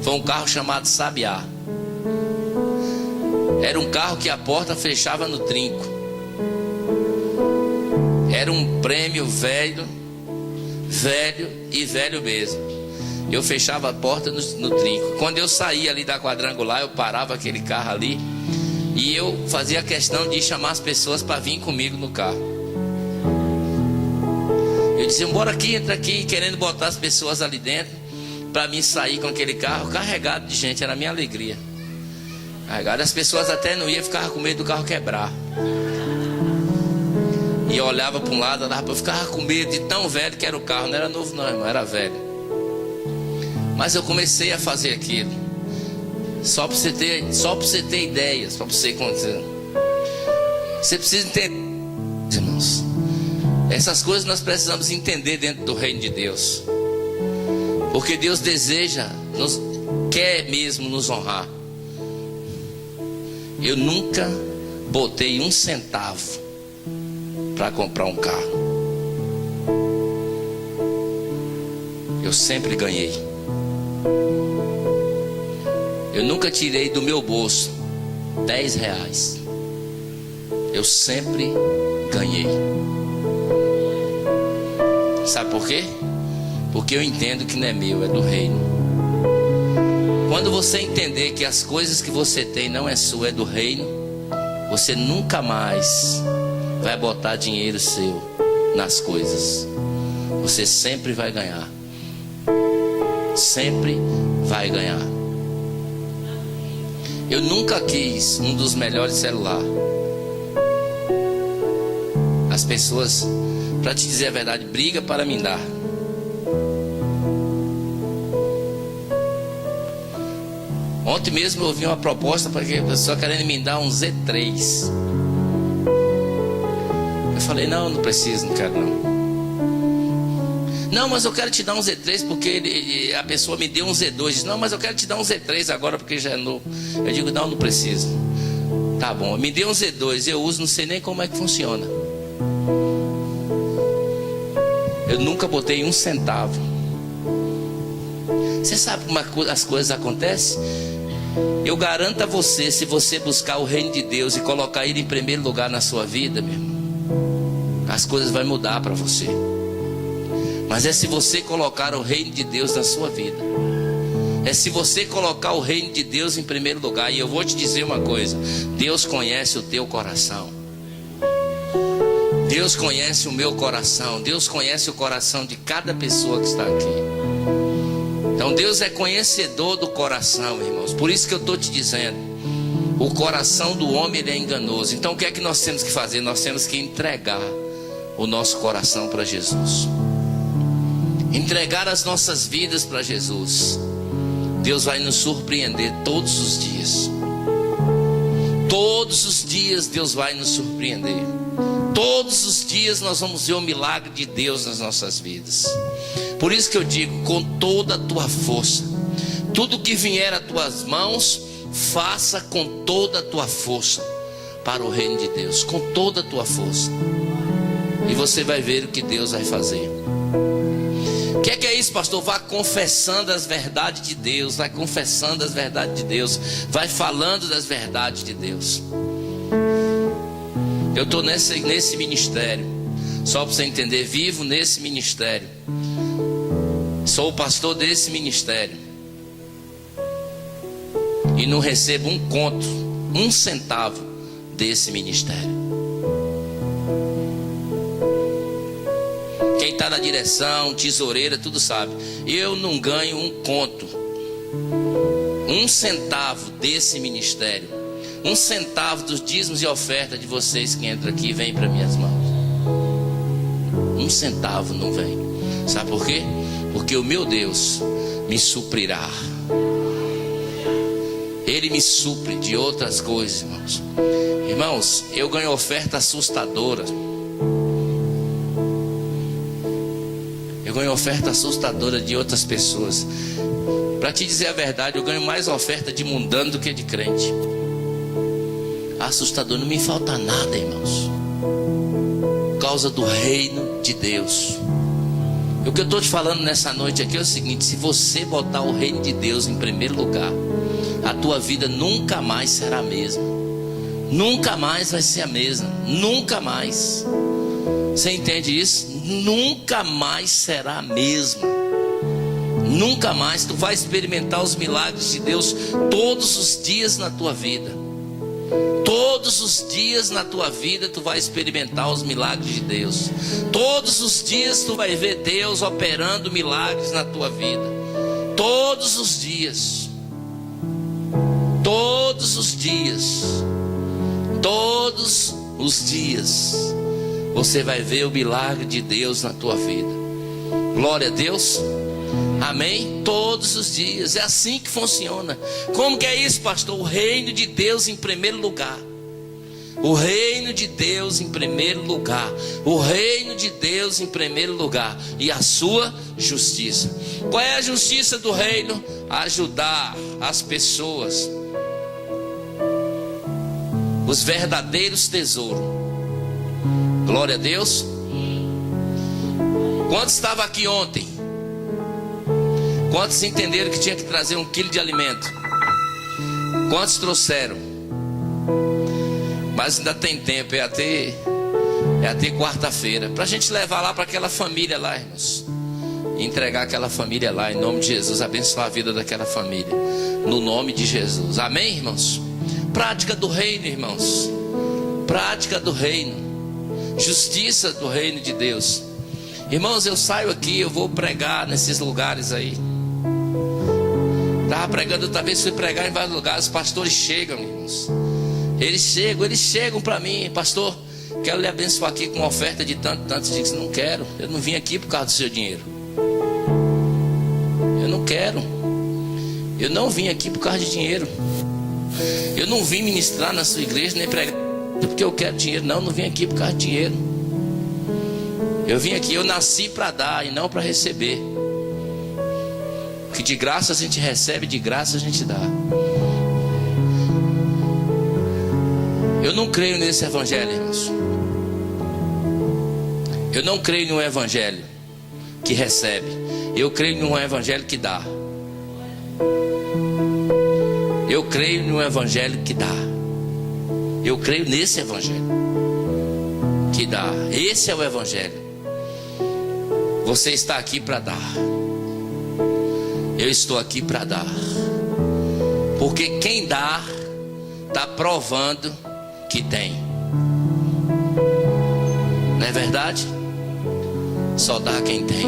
foi um carro chamado Sabiá. Era um carro que a porta fechava no trinco. Era um prêmio velho e velho mesmo. Eu fechava a porta no trinco. Quando eu saía ali da quadrangular, eu parava aquele carro ali e eu fazia questão de chamar as pessoas para vir comigo no carro. Eu dizia, bora aqui, entra aqui, querendo botar as pessoas ali dentro, para mim sair com aquele carro carregado de gente. Era a minha alegria. Carregado, as pessoas até não iam, ficar com medo do carro quebrar. E eu olhava para um lado, eu ficava com medo de tão velho que era o carro. Não era novo não, irmão, era velho. Mas eu comecei a fazer aquilo. Só para você ter ideias, para você acontecer. Você precisa entender, irmãos. Essas coisas nós precisamos entender dentro do reino de Deus. Porque Deus deseja, quer mesmo nos honrar. Eu nunca botei um centavo para comprar um carro. Eu sempre ganhei. Eu nunca tirei do meu bolso 10 reais. Eu sempre ganhei. Sabe por quê? Porque eu entendo que não é meu, é do reino. Quando você entender que as coisas que você tem não é sua, é do reino, você nunca mais vai botar dinheiro seu nas coisas. Você sempre vai ganhar. Sempre vai ganhar. Eu nunca quis um dos melhores celulares. As pessoas, para te dizer a verdade, brigam para me dar. Ontem mesmo eu ouvi uma proposta para que a pessoa querendo me dar um Z3. Eu falei, não preciso, não quero não. Não, mas eu quero te dar um Z3 porque a pessoa me deu um Z2. Diz, não, mas eu quero te dar um Z3 agora porque já é novo. Eu digo, não preciso. Tá bom, me deu um Z2, eu uso, não sei nem como é que funciona. Eu nunca botei um centavo. Você sabe como as coisas acontecem? Eu garanto a você, se você buscar o reino de Deus e colocar ele em primeiro lugar na sua vida, meu irmão, as coisas vão mudar para você. Mas é se você colocar o reino de Deus na sua vida. É se você colocar o reino de Deus em primeiro lugar. E eu vou te dizer uma coisa: Deus conhece o teu coração. Deus conhece o meu coração. Deus conhece o coração de cada pessoa que está aqui. Então Deus é conhecedor do coração, irmãos. Por isso que eu estou te dizendo, o coração do homem, ele é enganoso. Então o que é que nós temos que fazer? Nós temos que entregar o nosso coração para Jesus. Entregar as nossas vidas para Jesus. Deus vai nos surpreender todos os dias. Todos os dias Deus vai nos surpreender. Todos os dias nós vamos ver o milagre de Deus nas nossas vidas. Por isso que eu digo, com toda a tua força, tudo que vier às tuas mãos, faça com toda a tua força para o reino de Deus, com toda a tua força. E você vai ver o que Deus vai fazer. O que é isso, pastor? Vá confessando as verdades de Deus, vai confessando as verdades de Deus, vai falando das verdades de Deus. Eu estou nesse ministério, só para você entender, vivo nesse ministério. Sou o pastor desse ministério. E não recebo um conto, um centavo desse ministério. Quem está na direção, tesoureira, tudo sabe. Eu não ganho um conto, um centavo desse ministério. Um centavo dos dízimos e oferta de vocês que entram aqui vem para minhas mãos. Um centavo não vem. Sabe por quê? Porque o meu Deus me suprirá. Ele me supre de outras coisas, irmãos. Irmãos, eu ganho oferta assustadora. Eu ganho oferta assustadora de outras pessoas. Para te dizer a verdade, eu ganho mais oferta de mundano do que de crente. Assustador, não me falta nada, irmãos, por causa do reino de Deus. E o que eu estou te falando nessa noite aqui é o seguinte: se você botar o reino de Deus em primeiro lugar, a tua vida nunca mais será a mesma. Nunca mais vai ser a mesma. Nunca mais. Você entende isso? Nunca mais será a mesma. Nunca mais. Tu vai experimentar os milagres de Deus todos os dias na tua vida. Todos os dias na tua vida tu vai experimentar os milagres de Deus. Todos os dias tu vai ver Deus operando milagres na tua vida. Todos os dias. Todos os dias. Todos os dias você vai ver o milagre de Deus na tua vida. Glória a Deus. Amém? Todos os dias. É assim que funciona. Como que é isso, pastor? O reino de Deus em primeiro lugar. O reino de Deus em primeiro lugar. O reino de Deus em primeiro lugar. E a sua justiça. Qual é a justiça do reino? Ajudar as pessoas. Os verdadeiros tesouros. Glória a Deus. Quantos estavam aqui ontem? Quantos entenderam que tinha que trazer 1 quilo de alimento? Quantos trouxeram? Mas ainda tem tempo, é até quarta-feira, para a gente levar lá para aquela família lá, irmãos. Entregar aquela família lá, em nome de Jesus. Abençoar a vida daquela família, no nome de Jesus. Amém, irmãos? Prática do reino, irmãos. Prática do reino. Justiça do reino de Deus. Irmãos, eu saio aqui, eu vou pregar nesses lugares aí. Estava pregando outra vez, fui pregar em vários lugares. Os pastores chegam, irmãos. Eles chegam para mim: pastor, quero lhe abençoar aqui com uma oferta de tanto. Eu digo: não quero, eu não vim aqui por causa do seu dinheiro. Eu não quero. Eu não vim aqui por causa de dinheiro. Eu não vim ministrar na sua igreja, nem pregar porque eu quero dinheiro. Não vim aqui por causa de dinheiro. Eu vim aqui, eu nasci para dar e não para receber. Que de graça a gente recebe, de graça a gente dá. Eu não creio nesse evangelho, irmãos. Eu não creio num evangelho que recebe. Eu creio num evangelho que dá. Eu creio no evangelho que dá. Eu creio nesse evangelho que dá. Esse é o evangelho. Você está aqui para dar. Eu estou aqui para dar. Porque quem dá está provando que tem. Não é verdade? Só dá quem tem.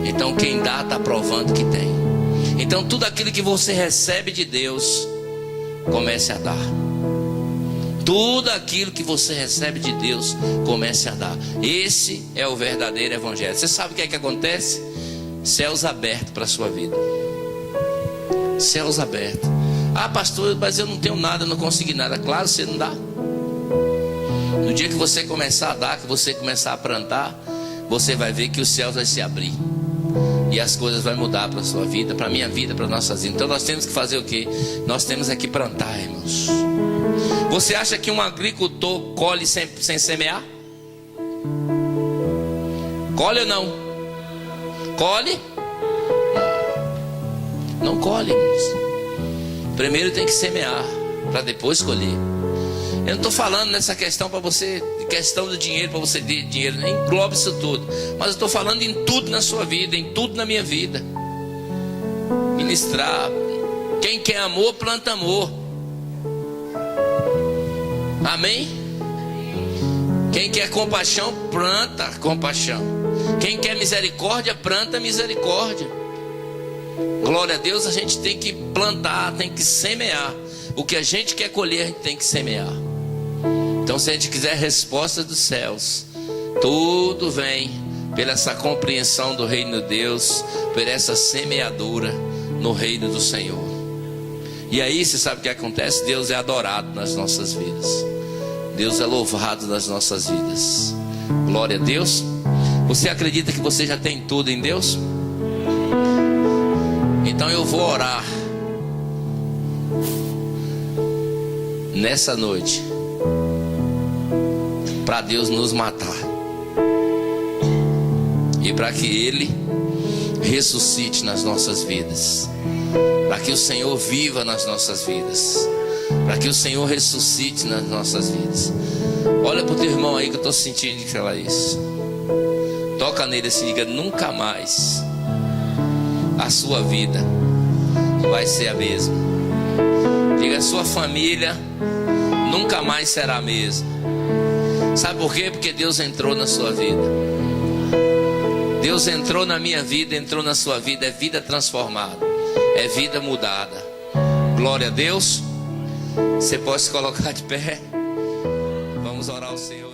Então quem dá está provando que tem. Então tudo aquilo que você recebe de Deus, comece a dar. Tudo aquilo que você recebe de Deus, comece a dar. Esse é o verdadeiro evangelho. Você sabe o que é que acontece? Céus abertos para a sua vida. Céus abertos. Ah, pastor, mas eu não tenho nada, não consegui nada. Claro, você não dá. No dia que você começar a dar, que você começar a plantar, você vai ver que os céus vão se abrir. E as coisas vão mudar para a sua vida, para a minha vida, para nossas vidas. Então nós temos que fazer o quê? Nós temos é que plantar, irmãos. Você acha que um agricultor colhe sem semear? Colhe ou não? Colhe? Não colhe, irmãos. Primeiro tem que semear, para depois colher. Eu não estou falando nessa questão para você, questão do dinheiro, para você ter dinheiro, nem engloba isso tudo. Mas eu estou falando em tudo na sua vida, em tudo na minha vida. Ministrar. Quem quer amor, planta amor. Amém? Quem quer compaixão, planta compaixão. Quem quer misericórdia, planta misericórdia. Glória a Deus, a gente tem que plantar, tem que semear. O que a gente quer colher, a gente tem que semear. Então, se a gente quiser resposta dos céus, tudo vem pela essa compreensão do reino de Deus, por essa semeadura no reino do Senhor. E aí, você sabe o que acontece? Deus é adorado nas nossas vidas. Deus é louvado nas nossas vidas. Glória a Deus. Você acredita que você já tem tudo em Deus? Então eu vou orar nessa noite para Deus nos matar e para que Ele ressuscite nas nossas vidas, para que o Senhor viva nas nossas vidas, para que o Senhor ressuscite nas nossas vidas. Olha para o teu irmão aí que eu estou sentindo de falar isso. Toca nele assim, diga: nunca mais a sua vida vai ser a mesma. Diga: a sua família nunca mais será a mesma. Sabe por quê? Porque Deus entrou na sua vida. Deus entrou na minha vida, entrou na sua vida. É vida transformada, é vida mudada. Glória a Deus. Você pode se colocar de pé. Vamos orar ao Senhor.